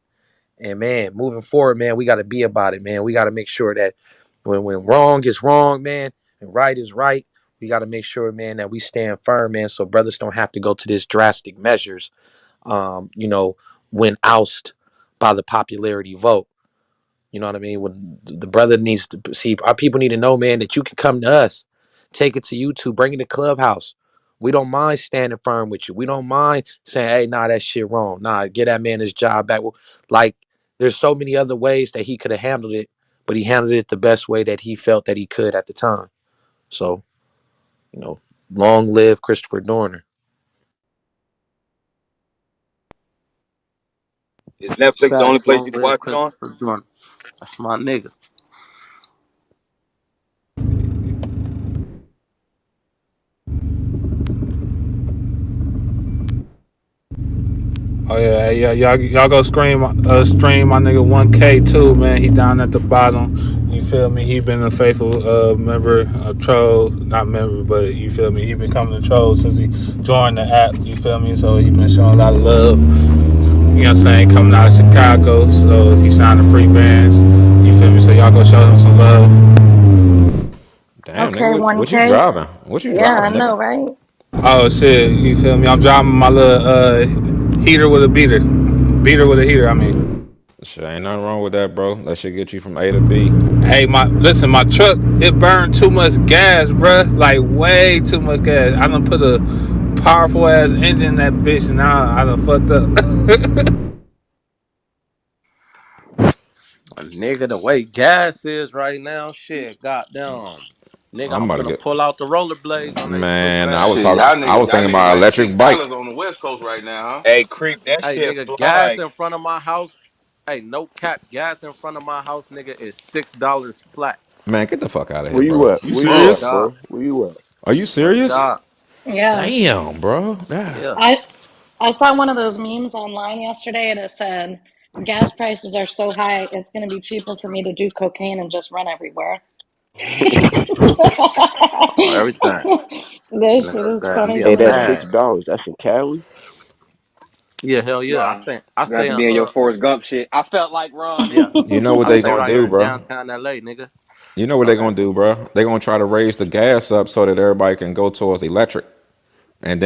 And man, moving forward, man, we got to be about it, man. We got to make sure that when wrong is wrong, man, and right is right, we got to make sure, man, that we stand firm, man, so brothers don't have to go to this drastic measures, you know, when oust by the popularity vote. You know what I mean? When the brother needs to see, our people need to know, man, that you can come to us, take it to YouTube, bring it to Clubhouse. We don't mind standing firm with you. We don't mind saying, hey, nah, that shit wrong. Nah, get that man his job back. Like, there's so many other ways that he could have handled it, but he handled it the best way that he felt that he could at the time. So, you know, long live Christopher Dorner. Is Netflix the only Facts. place Long you can live watch it on? Christopher Dorner. That's my nigga. Oh yeah, yeah, y'all go stream my nigga 1K too, man. He down at the bottom. You feel me? He been a faithful member, troll, not member, but you feel me? He been coming to troll since he joined the app. You feel me? So he been showing a lot of love. You know what I'm saying? Coming out of Chicago, so he signed the free bands. You feel me? So y'all go show him some love. Damn, nigga, Okay, what you 1K. driving? What you Yeah, I driving, know, nigga? right? Oh shit, you feel me? I'm driving my little heater with a beater. Beater with a heater, I mean. Shit, ain't nothing wrong with that, bro. That should get you from A to B. Hey, my truck, it burned too much gas, bruh. Like way too much gas. I done put a powerful ass engine in that bitch, and now I done fucked up. Nigga, the way gas is right now, shit, goddamn. Nigga, I'm I'm about to finna get. pull out the rollerblades on they slick Man, back. Shit, y'all I niggas, was y'all thinking niggas about like electric bike. $6 on the West Coast right now, huh? Hey, creep, that Hey, shit nigga, gas fly. in front of my house. Hey, no cap, gas in front of my house, nigga, is $6 flat. Man, get the fuck out of here, Where you bro. at? You Where you Swear to at, serious? God. bro? Where you at? Are you Swear to serious? God. Yeah. Damn, bro. Yeah. Yeah. I I saw one of those memes online yesterday and it said gas prices are so high it's going to be cheaper for me to do cocaine and just run everywhere. On everything. This shit Nigga, is that'd funny be to a Hey, that's me. $6. bag. That's in Cali. Yeah, hell yeah. I Nah, stay I you have stay to in be in your Forrest Gump shit. I felt like Ron. yeah. You know what I they stay gonna right here do, in bro? downtown LA, nigga. You know what they So gonna do, bro? They gonna try to raise the gas up so that everybody can go towards electric, and then